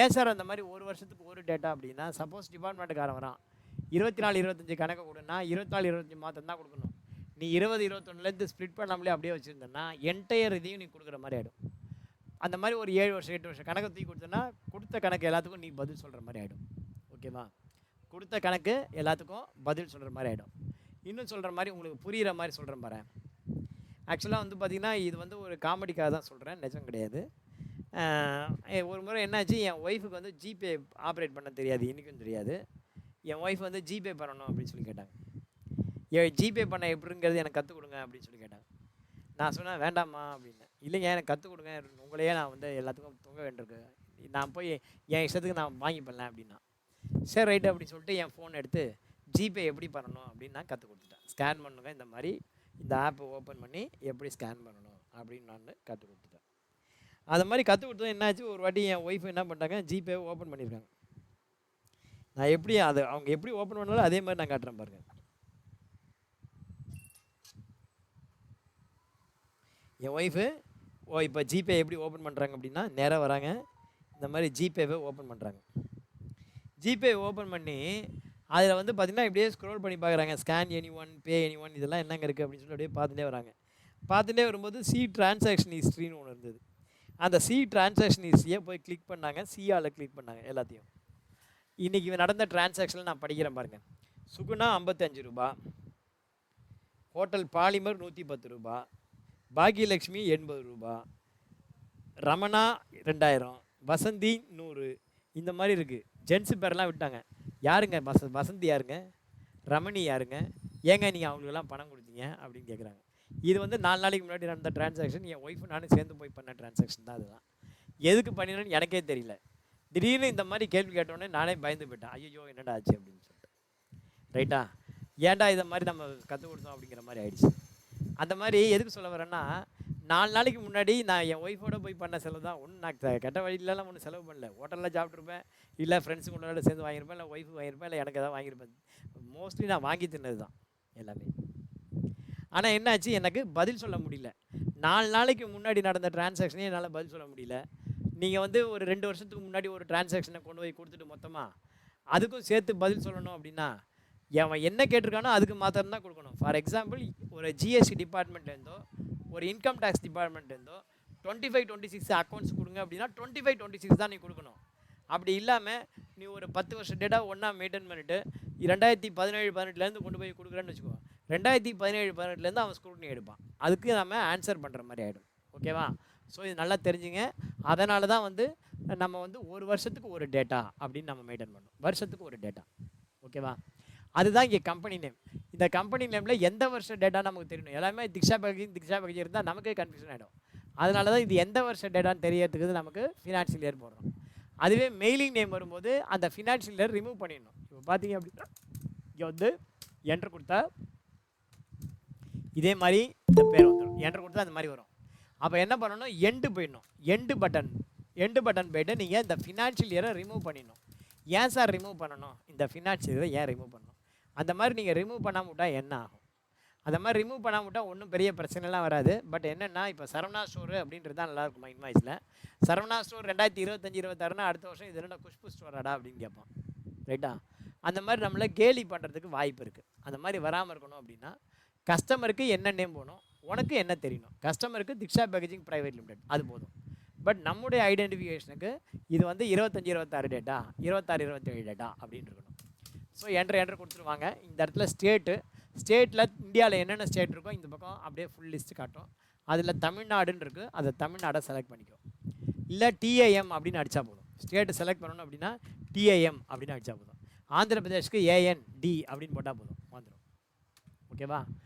ஏன் சார் அந்த மாதிரி ஒரு வருஷத்துக்கு ஒரு டேட்டா அப்படின்னா, சப்போஸ் டிபார்ட்மெண்ட்டுக்காரன் வரான் 24-25 கணக்கு கொடுன்னா 24-25 மாதம் தான் கொடுக்கணும். நீ 20-21 ஸ்ப்ளிட் பண்ணாமலே அப்படியே வச்சுருந்தேன்னா என்டையர் இதையும் நீ கொடுக்குற மாதிரி ஆகிடும். அந்த மாதிரி ஒரு 7 வருஷம் 8 வருஷம் கணக்கு தூக்கி கொடுத்தோன்னா கொடுத்த கணக்கு எல்லாத்துக்கும் நீ பதில் சொல்கிற மாதிரி ஆகிடும். ஓகேவா? கொடுத்த கணக்கு எல்லாத்துக்கும் பதில் சொல்கிற மாதிரி ஆகிடும். இன்னும் சொல்கிற மாதிரி உங்களுக்கு புரிகிற மாதிரி சொல்கிறேன் பாரு. ஆக்சுவலாக வந்து பார்த்திங்கன்னா இது வந்து ஒரு காமெடிக்காக தான் சொல்கிறேன், நிஜம் கிடையாது. ஒரு முறை என்னாச்சு, என் ஒய்ஃபுக்கு வந்து ஜிபே ஆப்ரேட் பண்ண தெரியாது, இன்றைக்கும் தெரியாது. என் ஒய்ஃப் வந்து ஜிபே பண்ணணும் அப்படின்னு சொல்லி கேட்டாங்க. ஜிபே பண்ண எப்படிங்கிறது எனக்கு கற்றுக் கொடுங்க அப்படின்னு சொல்லி கேட்டாங்க. நான் சொன்னேன் வேண்டாம்மா அப்படின்னு. இல்லைங்க எனக்கு கற்றுக் கொடுங்க, உங்களையே நான் வந்து எல்லாத்துக்கும் தூங்க வேண்டியிருக்கு, நான் போய் என் இஷ்டத்துக்கு நான் வாங்கி பண்ணேன் அப்படின்னா. சரி ரைட்டு அப்படின்னு சொல்லிட்டு என் ஃபோன் எடுத்து ஜிபே எப்படி பண்ணணும் அப்படின்னு நான் கற்றுக் கொடுத்துட்டேன். ஸ்கேன் பண்ணுங்க, இந்த மாதிரி இந்த ஆப்பை ஓப்பன் பண்ணி எப்படி ஸ்கேன் பண்ணணும் அப்படின்னு நான் கற்றுக் கொடுத்துட்டேன். அது மாதிரி கற்றுக் கொடுத்தது என்னாச்சு, ஒரு வாட்டி என் ஒய்ஃப் என்ன பண்ணிட்டாங்க, ஜிபே ஓப்பன் பண்ணியிருக்காங்க. நான் எப்படி அது அவங்க எப்படி ஓப்பன் பண்ணாலும் அதே மாதிரி நான் காட்டுறேன் பாருங்க. என் ஒய்ஃபு இப்போ ஜிபே எப்படி ஓப்பன் பண்ணுறாங்க அப்படின்னா, நேராக வராங்க, இந்த மாதிரி ஜிபேவை ஓப்பன் பண்ணுறாங்க. ஜிபே ஓப்பன் பண்ணி அதில் வந்து பார்த்திங்கன்னா இப்படியே ஸ்க்ரோல் பண்ணி பார்க்குறாங்க. ஸ்கேன் எனி1, பே எனி1, இதெல்லாம் என்னங்க இருக்குது அப்படின்னு சொல்லி அப்படியே பார்த்துட்டே வராங்க. பார்த்துட்டே வரும்போது சி டிரான்சாக்ஷன் ஹிஸ்ட்ரின்னு ஒன்று இருந்தது. அந்த சி டிரான்சாக்ஷன் ஹிஸ்ட்ரியை போய் கிளிக் பண்ணாங்க, சிஆல கிளிக் பண்ணாங்க எல்லாத்தையும். இன்றைக்கி நடந்த டிரான்சாக்ஷனில் நான் படிக்கிறேன் பாருங்கள். சுகுணா 55 ரூபா, ஹோட்டல் பாலிமர் 110 ரூபா, பாகியலட்சுமி 80 ரூபா, ரமணா 2000, வசந்தி 100, இந்த மாதிரி இருக்குது. ஜென்ஸு பேரெல்லாம் விட்டாங்க. யாருங்க வசந்தி யாருங்க, ரமணி யாருங்க, ஏங்க நீங்கள் அவங்களுக்கெல்லாம் பணம் கொடுத்தீங்க அப்படின்னு கேட்குறாங்க. இது வந்து 4 நாளைக்கு முன்னாடி நடந்த டிரான்சாக்ஷன். என் ஒய்ஃபு நானும் சேர்ந்து போய் பண்ண டிரான்சாக்ஷன் தான். அதுதான் எதுக்கு பண்ணினேன்னு எனக்கே தெரியல. திடீர்னு இந்த மாதிரி கேள்வி கேட்டோடனே நானே பயந்து போயிட்டேன். ஐயோ என்னடா ஆச்சு அப்படின்னு சொல்லிட்டு. ரைட்டா, ஏன்டா இதை மாதிரி நம்ம கற்றுக் கொடுத்தோம் அப்படிங்கிற மாதிரி ஆயிடுச்சு. அந்த மாதிரி எதுக்கு சொல்ல வரேன்னா, 4 நாளைக்கு முன்னாடி நான் என் ஒய்ஃபோட போய் பண்ண செலவு தான். ஒன்றும் நான் கெட்ட வழியிலலாம் ஒன்றும் செலவு பண்ணல. ஹோட்டலில் சாப்பிட்ருப்பேன், இல்லை ஃப்ரெண்ட்ஸுக்கு கொண்டாட சேர்ந்து வாங்கியிருப்பேன், இல்லை ஒய்ஃபு வாங்கியிருப்பேன், இல்லை எனக்கு எதாவது வாங்கியிருப்பேன். மோஸ்ட்லி நான் வாங்கி தின்னது தான் எல்லாமே. ஆனால் என்னாச்சு, எனக்கு பதில் சொல்ல முடியல. 4 நாளைக்கு முன்னாடி நடந்த டிரான்சாக்ஷனே என்னால் பதில் சொல்ல முடியல. நீங்கள் வந்து ஒரு 2 வருஷத்துக்கு முன்னாடி ஒரு டிரான்சாக்ஷனை கொண்டு போய் கொடுத்துட்டு மொத்தமாக அதுக்கும் சேர்த்து பதில் சொல்லணும் அப்படின்னா, அவன் என்ன கேட்டிருக்கானோ அதுக்கு மாத்திரம் தான் கொடுக்கணும். ஃபார் எக்ஸாம்பிள், ஒரு ஜிஎஸ்டி டிபார்ட்மெண்ட்லேருந்தோ ஒரு இன்கம் டேக்ஸ் டிபார்ட்மெண்ட்லேருந்தோ 25-26 அக்கௌண்ட்ஸ் கொடுங்க அப்படின்னா 25-26 தான் நீ கொடுக்கணும். அப்படி இல்லாமல் நீ ஒரு 10 வருஷம் டேட்டா ஒன்றா மெயின்டைன் பண்ணிவிட்டு 2017-18 கொண்டு போய் கொடுக்குறேன்னு வச்சுக்கோ, 2017-18 அவன் ஸ்க்ரூட்னி எடுப்பான். அதுக்கு நம்ம ஆன்சர் பண்ணுற மாதிரி ஆகிடும். ஓகேவா? ஸோ இது நல்லா தெரிஞ்சுங்க. அதனால தான் வந்து நம்ம வந்து ஒரு வருஷத்துக்கு ஒரு டேட்டா அப்படின்னு நம்ம மெயின்டைன் பண்ணணும். வருஷத்துக்கு ஒரு டேட்டா. ஓகேவா? அதுதான் இங்கே கம்பெனி நேம். இந்த கம்பெனி நேமில் எந்த வருஷம் டேட்டா நமக்கு தெரியணும். எல்லாமே திக்ஷா பேக்கேஜ் இருந்தால் நமக்கே கன்ஃபியூஷன் ஆகிடும். அதனால தான் இது எந்த வருஷம் டேட்டான்னு தெரியறதுக்கு நமக்கு ஃபினான்ஷியல் இயர் போடுறோம். அதுவே மெயிலிங் நேம் வரும்போது அந்த ஃபினான்ஷியல் இயர் ரிமூவ் பண்ணிடணும். இப்போ பார்த்தீங்க அப்படின்னா இங்கே வந்து என்ட்ரு கொடுத்தா இதே மாதிரி இந்த பேர் வந்துடும். என்ட்ரு கொடுத்தா அந்த மாதிரி வரும். அப்போ என்ன பண்ணணும், எண்டு போயிடணும். எண்டு பட்டன் எண்டு பட்டன் போய்ட்டு நீங்கள் இந்த ஃபினான்ஷியல் இயரை ரிமூவ் பண்ணிடணும். ஏன் சார் ரிமூவ் பண்ணணும்? இந்த ஃபினான்ஷியல் இயரை ஏன் ரிமூவ் பண்ணணும்? அந்த மாதிரி நீங்கள் ரிமூவ் பண்ணாமல் விட்டால் என்ன ஆகும்? அந்த மாதிரி ரிமூவ் பண்ணாமல் விட்டால் ஒன்றும் பெரிய பிரச்சனைலாம் வராது. பட் என்னென்னா இப்போ சரவணா ஸ்டோரு அப்படின்றது தான் நல்லாயிருக்குமா இன்வாய்ஸில். சரவணா ஸ்டோர் 2025-26னா அடுத்த வருஷம் இது என்ன குஷ்பு ஸ்டோராடா அப்படின்னு கேட்பான். ரைட்டா? அந்த மாதிரி நம்மளை கேலி பண்ணுறதுக்கு வாய்ப்பு இருக்குது. அந்த மாதிரி வராமல் இருக்கணும் அப்படின்னா கஸ்டமருக்கு என்ன நேம் போகணும், உனக்கு என்ன தெரியணும். கஸ்டமருக்கு திக்ஷா பேக்கேஜிங் ப்ரைவேட் லிமிடெட் அது போதும். பட் நம்முடைய ஐடென்டிஃபிகேஷனுக்கு இது வந்து 25-26 டேட்டா, 26-27 டேட்டா அப்படின்னு இருக்கணும். ஸோ என்ட்ரு கொடுத்துருவாங்க. இந்த இடத்துல ஸ்டேட்டில் இந்தியாவில் என்னென்ன ஸ்டேட் இருக்கோ இந்த பக்கம் அப்படியே ஃபுல் லிஸ்ட்டு காட்டும். அதில் தமிழ்நாடுன்னு இருக்குது, அதை தமிழ்நாடை செலக்ட் பண்ணிக்கோ. இல்லை டிஏஎம் அப்படின்னு அடித்தா போதும். ஸ்டேட்டு செலக்ட் பண்ணணும் அப்படின்னா டிஏஎம் அப்படின்னு அடித்தா போதும். ஆந்திர பிரதேஷ்க்கு ஏஎன்டி அப்படின்னு போட்டால் போதும், வந்துடும். ஓகேவா?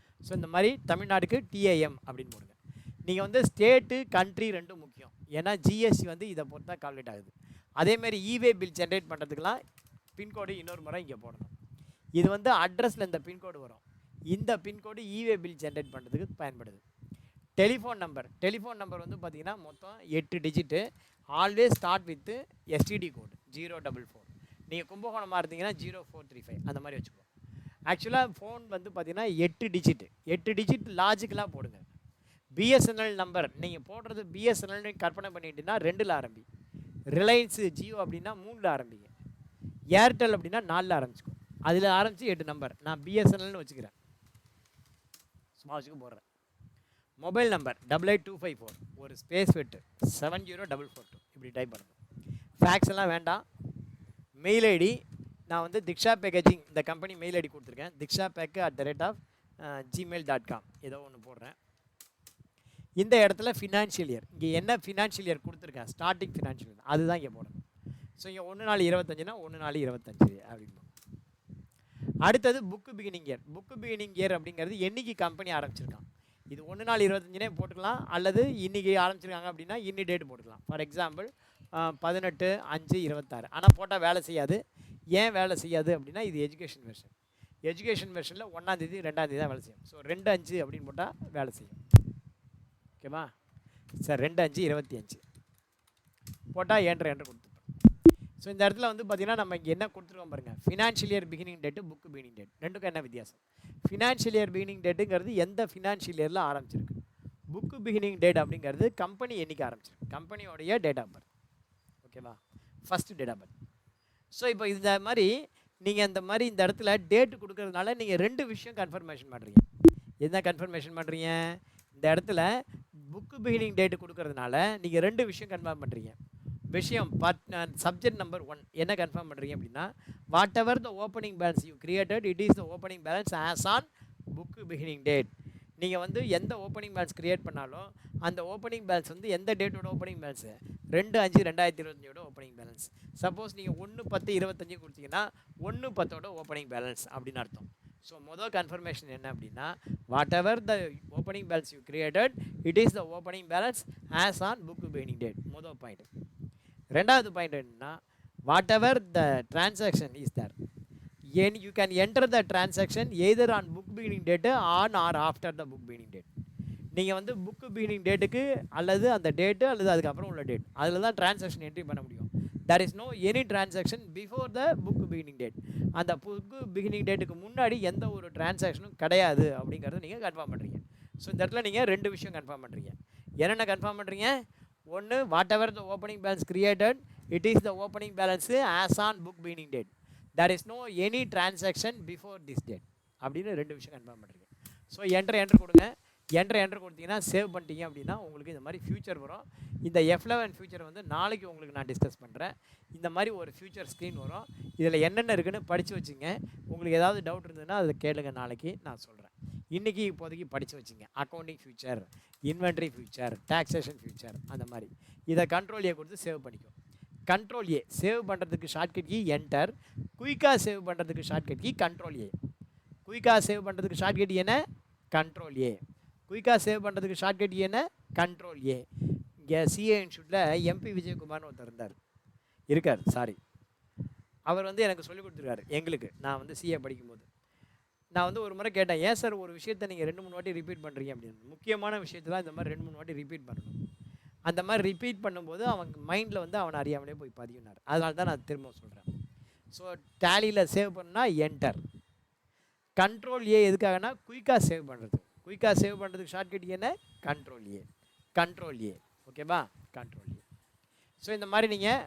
ஸோ இந்த மாதிரி தமிழ்நாடுக்கு டிஏஎம் அப்படின்னு போடுங்க. நீங்கள் வந்து ஸ்டேட்டு கண்ட்ரி ரெண்டும் முக்கியம். ஏன்னா ஜிஎஸ்டி வந்து இதை பொறுத்தா கால்குலேட் ஆகுது. அதேமாதிரி இவே பில் ஜென்ரேட் பண்ணுறதுக்கெலாம் பின்கோடு இன்னொரு முறை இங்கே போடணும். இது வந்து அட்ரஸில் இந்த பின்கோடு வரும். இந்த பின்கோடு இவே பில் ஜென்ரேட் பண்ணுறதுக்கு பயன்படுது. டெலிஃபோன் நம்பர் வந்து பார்த்திங்கன்னா மொத்தம் 8 digit. Always start with STD code 044. நீங்கள் கும்பகோணமாக இருந்தீங்கன்னா 0435 அந்த மாதிரி வச்சுக்கோங்க. ஆக்சுவலாக ஃபோன் வந்து பார்த்திங்கன்னா 8 டிஜிட் லாஜிக்கலாக போடுங்க. பிஎஸ்என்எல் நம்பர் நீங்கள் போடுறது பிஎஸ்என்எல்னு கற்பனை பண்ணிட்டீங்கன்னா 2ல் ஆரம்பி. ரிலையன்ஸு ஜியோ அப்படின்னா 3ல் ஆரம்பிங்க. ஏர்டெல் அப்படின்னா 4ல் ஆரம்பிச்சிக்கும். அதில் ஆரம்பித்து 8 நம்பர். நான் பிஎஸ்என்எல்னு வச்சுக்கிறேன், சும்மா வச்சுக்க போடுறேன். மொபைல் நம்பர் 88254 ஒரு ஸ்பேஸ் விட்டு 70442 இப்படி டைப் பண்ணுங்கள். ஃபேக்ஸ் எல்லாம் வேண்டாம். மெயில் ஐடி நான் வந்து திக்ஷா பேக்கேஜிங் இந்த கம்பெனி மெயில் ஐடி கொடுத்துருக்கேன். dikshapack@gmail.com ஏதோ ஒன்று போடுறேன். இந்த இடத்துல ஃபினான்ஷியல் இயர், இங்கே என்ன ஃபினான்ஷியல் இயர் கொடுத்துருக்கேன், ஸ்டார்டிங் ஃபினான்ஷியல் இயர் அதுதான் இங்கே போடணும். ஸோ இங்கே 1/4/25னா 1/4/25 அப்படின்னு. அடுத்தது புக்கு பிகினிங் இயர் அப்படிங்கிறது என்றைக்கு கம்பெனி ஆரம்பிச்சிருக்கான். இது 1/4/25 போட்டுக்கலாம், அல்லது இன்றைக்கி ஆரம்பிச்சிருக்காங்க அப்படின்னா இன்னி டேட் போட்டுக்கலாம். For example 18/5/26. ஆனால் போட்டால் வேலை செய்யாது. ஏன் வேலை செய்யாது அப்படின்னா இது எஜுகேஷன் வெர்ஷனில் 1ஆம் தேதி 2ஆம் தேதி தான் வேலை செய்யும். ஸோ 2/5 அப்படின்னு போட்டால் வேலை செய்யும். ஓகேவா சார்? 2/5/25 போட்டால் என்ட்ரு கொடுத்துருப்போம். ஸோ இந்த இடத்துல வந்து பார்த்திங்கன்னா நம்ம இங்கே என்ன கொடுத்துருக்கோம் பாருங்கள். Financial year beginning date, book beginning date ரெண்டுக்கும் என்ன வித்தியாசம்? ஃபினான்ஷியல் இயர் பிகினிங் டேட்டுங்கிறது எந்த ஃபினான்ஷியல் இயரில் ஆரம்பிச்சிருக்கு. புக்கு பிகினிங் டேட் அப்படிங்கிறது கம்பெனி என்றைக்கு ஆரம்பிச்சிருக்கு, கம்பெனியோடைய டேட் ஆஃப் பர்த். ஓகேவா? First date of birth. So இப்போ இந்த மாதிரி நீங்கள் இந்த மாதிரி இந்த இடத்துல டேட்டு கொடுக்கறதுனால நீங்கள் 2 விஷயம் கன்ஃபர்மேஷன் பண்ணுறீங்க. என்ன கன்ஃபர்மேஷன் பண்ணுறீங்க? இந்த இடத்துல புக்கு பிகினிங் டேட்டு கொடுக்கறதுனால நீங்கள் 2 விஷயம் கன்ஃபார்ம் பண்ணுறீங்க. விஷயம் சப்ஜெக்ட் நம்பர் 1 என்ன கன்ஃபார்ம் பண்ணுறீங்க அப்படின்னா, whatever the opening balance you created it is the opening balance as on book beginning date. நீங்கள் வந்து எந்த ஓப்பனிங் பேலன்ஸ் க்ரியேட் பண்ணாலும் அந்த ஓப்பனிங் பேலன்ஸ் வந்து எந்த டேட்டோட opening balance 2/5/2025 opening balance. Suppose நீங்கள் 1/10/25 கொடுத்தீங்கன்னா 1/10 ஓப்பனிங் பேலன்ஸ் அப்படின்னு அர்த்தம். ஸோ மொதல் கன்ஃபர்மேஷன் என்ன அப்படின்னா, whatever the opening balance you created it is the opening balance as on book beginning date. மொதல் பாயிண்ட். ரெண்டாவது பாயிண்ட் என்னன்னா, whatever the transaction is there you can enter the transaction either on book beginning date on or after the book beginning date. நீங்கள் வந்து book beginning டேட்டுக்கு அல்லது அந்த date அல்லது அதுக்கப்புறம் உள்ள டேட் அதில் தான் டிரான்சாக்ஷன் என்ட்ரி பண்ண முடியும். there is no any transaction before the book beginning date. அந்த புக்கு பிகினிங் டேட்டுக்கு முன்னாடி எந்த ஒரு டிரான்சாக்ஷனும் கிடையாது அப்படிங்கிறத நீங்கள் கன்ஃபார்ம் பண்ணுறீங்க. ஸோ இந்த இடத்துல நீங்கள் 2 விஷயம் கன்ஃபார்ம் பண்ணுறீங்க. என்னென்ன கன்ஃபார்ம் பண்ணுறீங்க? ஒன்று, what ever the opening balance created it is the opening balance as on book beginning date. there is no any transaction before this date அப்படின்னு 2 விஷயம் கன்ஃபார்ம் பண்ணுறீங்க. ஸோ என்ட்ரு கொடுங்க. என்ட்ரு கொடுத்தீங்கன்னா சேவ் பண்ணிட்டீங்க அப்படின்னா உங்களுக்கு இந்த மாதிரி ஃபியூச்சர் வரும். இந்த F11 ஃபியூச்சர் வந்து நாளைக்கு உங்களுக்கு நான் டிஸ்கஸ் பண்ணுறேன். இந்த மாதிரி ஒரு ஃபியூச்சர் ஸ்க்ரீன் வரும். இதில் என்னென்ன இருக்குன்னு படித்து வச்சுங்க. உங்களுக்கு ஏதாவது டவுட் இருந்ததுன்னா அதை கேளுங்க, நாளைக்கு நான் சொல்கிறேன். இன்றைக்கி இப்போதைக்கு படித்து வச்சுங்க. Accounting future, inventory future, taxation future, அந்த மாதிரி இதை கண்ட்ரோல் ஏ கொடுத்து சேவ் பண்ணிக்கும். கண்ட்ரோல் ஏ சேவ் பண்ணுறதுக்கு ஷார்ட்கட் கீ என்டர். குயிக்காக சேவ் பண்ணுறதுக்கு ஷார்ட்கட் கீ கண்ட்ரோல் ஏ. குயிக்காக சேவ் பண்ணுறதுக்கு ஷார்ட்கட் என்ன? கண்ட்ரோல் ஏ. குயிக்காக சேவ் பண்ணுறதுக்கு ஷார்ட்கட் என்ன? கண்ட்ரோல் ஏ. இங்கே சிஏ இன்ஸ்டியூட்டில் எம்பி விஜயகுமார்னு ஒருத்தர் இருக்கார். அவர் வந்து எனக்கு சொல்லிக் கொடுத்துருக்காரு எங்களுக்கு. நான் வந்து சிஏ படிக்கும்போது நான் வந்து ஒரு முறை கேட்டேன், ஏன் சார் ஒரு விஷயத்தை நீங்கள் 2-3 வாட்டி ரிப்பீட் பண்ணுறீங்க அப்படின்னு. முக்கியமான விஷயத்தெல்லாம் இந்த மாதிரி 2-3 வாட்டி ரிப்பீட் பண்ணணும். அந்த மாதிரி ரிப்பீட் பண்ணும்போது அவங்க மைண்டில் வந்து அவனை அறியாமலே போய் பதியுனார். அதனால தான் நான் திரும்ப சொல்கிறேன். ஸோ டேலியில் சேவ் பண்ணால் என்டர். கண்ட்ரோல் ஏ எதுக்காகனா குயிக்காக சேவ் பண்ணுறது. குயிக்காக சேவ் பண்ணுறதுக்கு ஷார்ட்கட் என்ன? Control A. Control A. ஓகேவா? கண்ட்ரோல் ஏ. ஸோ இந்த மாதிரி நீங்கள்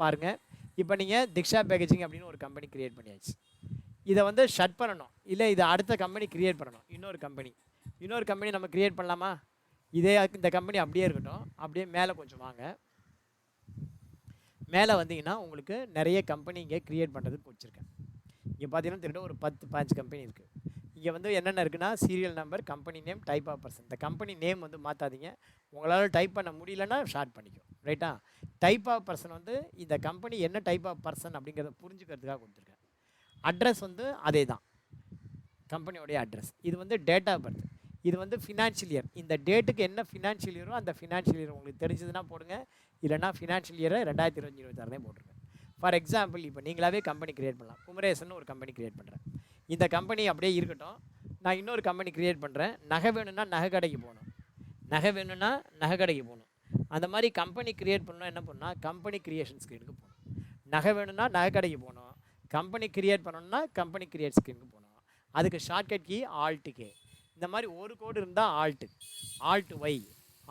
பாருங்கள். இப்போ நீங்கள் திக்ஷா பேக்கேஜிங் அப்படின்னு ஒரு கம்பெனி க்ரியேட் பண்ணியாச்சு. இதை வந்து ஷட் பண்ணணும், இல்லை இதை அடுத்த கம்பெனி க்ரியேட் பண்ணணும். இன்னொரு கம்பெனி நம்ம க்ரியேட் பண்ணலாமா? இதே இந்த கம்பெனி அப்படியே இருக்கட்டும். அப்படியே மேலே கொஞ்சம் வாங்க. மேலே வந்தீங்கன்னா உங்களுக்கு நிறைய கம்பெனி இங்கே க்ரியேட் பண்ணுறதுக்கு வச்சுருக்கேன். இங்கே பார்த்தீங்கன்னா திரும்ப ஒரு 10-15 கம்பெனி இருக்குது. இங்கே வந்து என்னென்ன இருக்குன்னா serial number, company name, type of person. இந்த கம்பெனி நேம் வந்து மாற்றாதீங்க. உங்களால் டைப் பண்ண முடியலன்னா ஷார்ட் பண்ணிக்கும். ரைட்டா? டைப் ஆஃப் பர்சன் வந்து இந்த கம்பெனி என்ன டைப் ஆஃப் பர்சன் அப்படிங்கிறத புரிஞ்சுக்கிறதுக்காக கொடுத்துருக்கேன். அட்ரஸ் வந்து அதே தான், கம்பெனியோடைய அட்ரஸ். இது வந்து டேட் ஆஃப் பர்த். இது வந்து ஃபினான்ஷியல் இயர். இந்த டேட்டுக்கு என்ன ஃபினான்ஷியல் இயரோ அந்த ஃபினான்ஷியல் இயர் உங்களுக்கு தெரிஞ்சதுன்னா போடுங்க. இல்லைனா ஃபினான்ஷியல் இயரை 2025-26 போட்டுருங்க. ஃபார் எக்ஸாம்பிள் இப்போ நீங்களாவே கம்பெனி க்ரியேட் பண்ணலாம். குமரேசன் ஒரு கம்பெனி க்ரியேட் பண்ணுறேன். இந்த கம்பெனி அப்படியே இருக்கட்டும். நான் இன்னொரு கம்பெனி க்ரியேட் பண்ணுறேன். நகை வேணும்னா நகை கடைக்கு போகணும். அந்த மாதிரி கம்பெனி க்ரியேட் பண்ணால் என்ன பண்ணால் கம்பெனி க்ரியேஷன் ஸ்க்ரீனுக்கு போகணும். நகை வேணும்னா நகை கடைக்கு போகணும். கம்பெனி க்ரியேட் பண்ணணும்னா கம்பெனி க்ரியேட் ஸ்க்ரீனுக்கு போகணும். அதுக்கு ஷார்ட்கட் கீ ஆல்ட் கே. இந்த மாதிரி ஒரு கோடு இருந்தால் alt Y,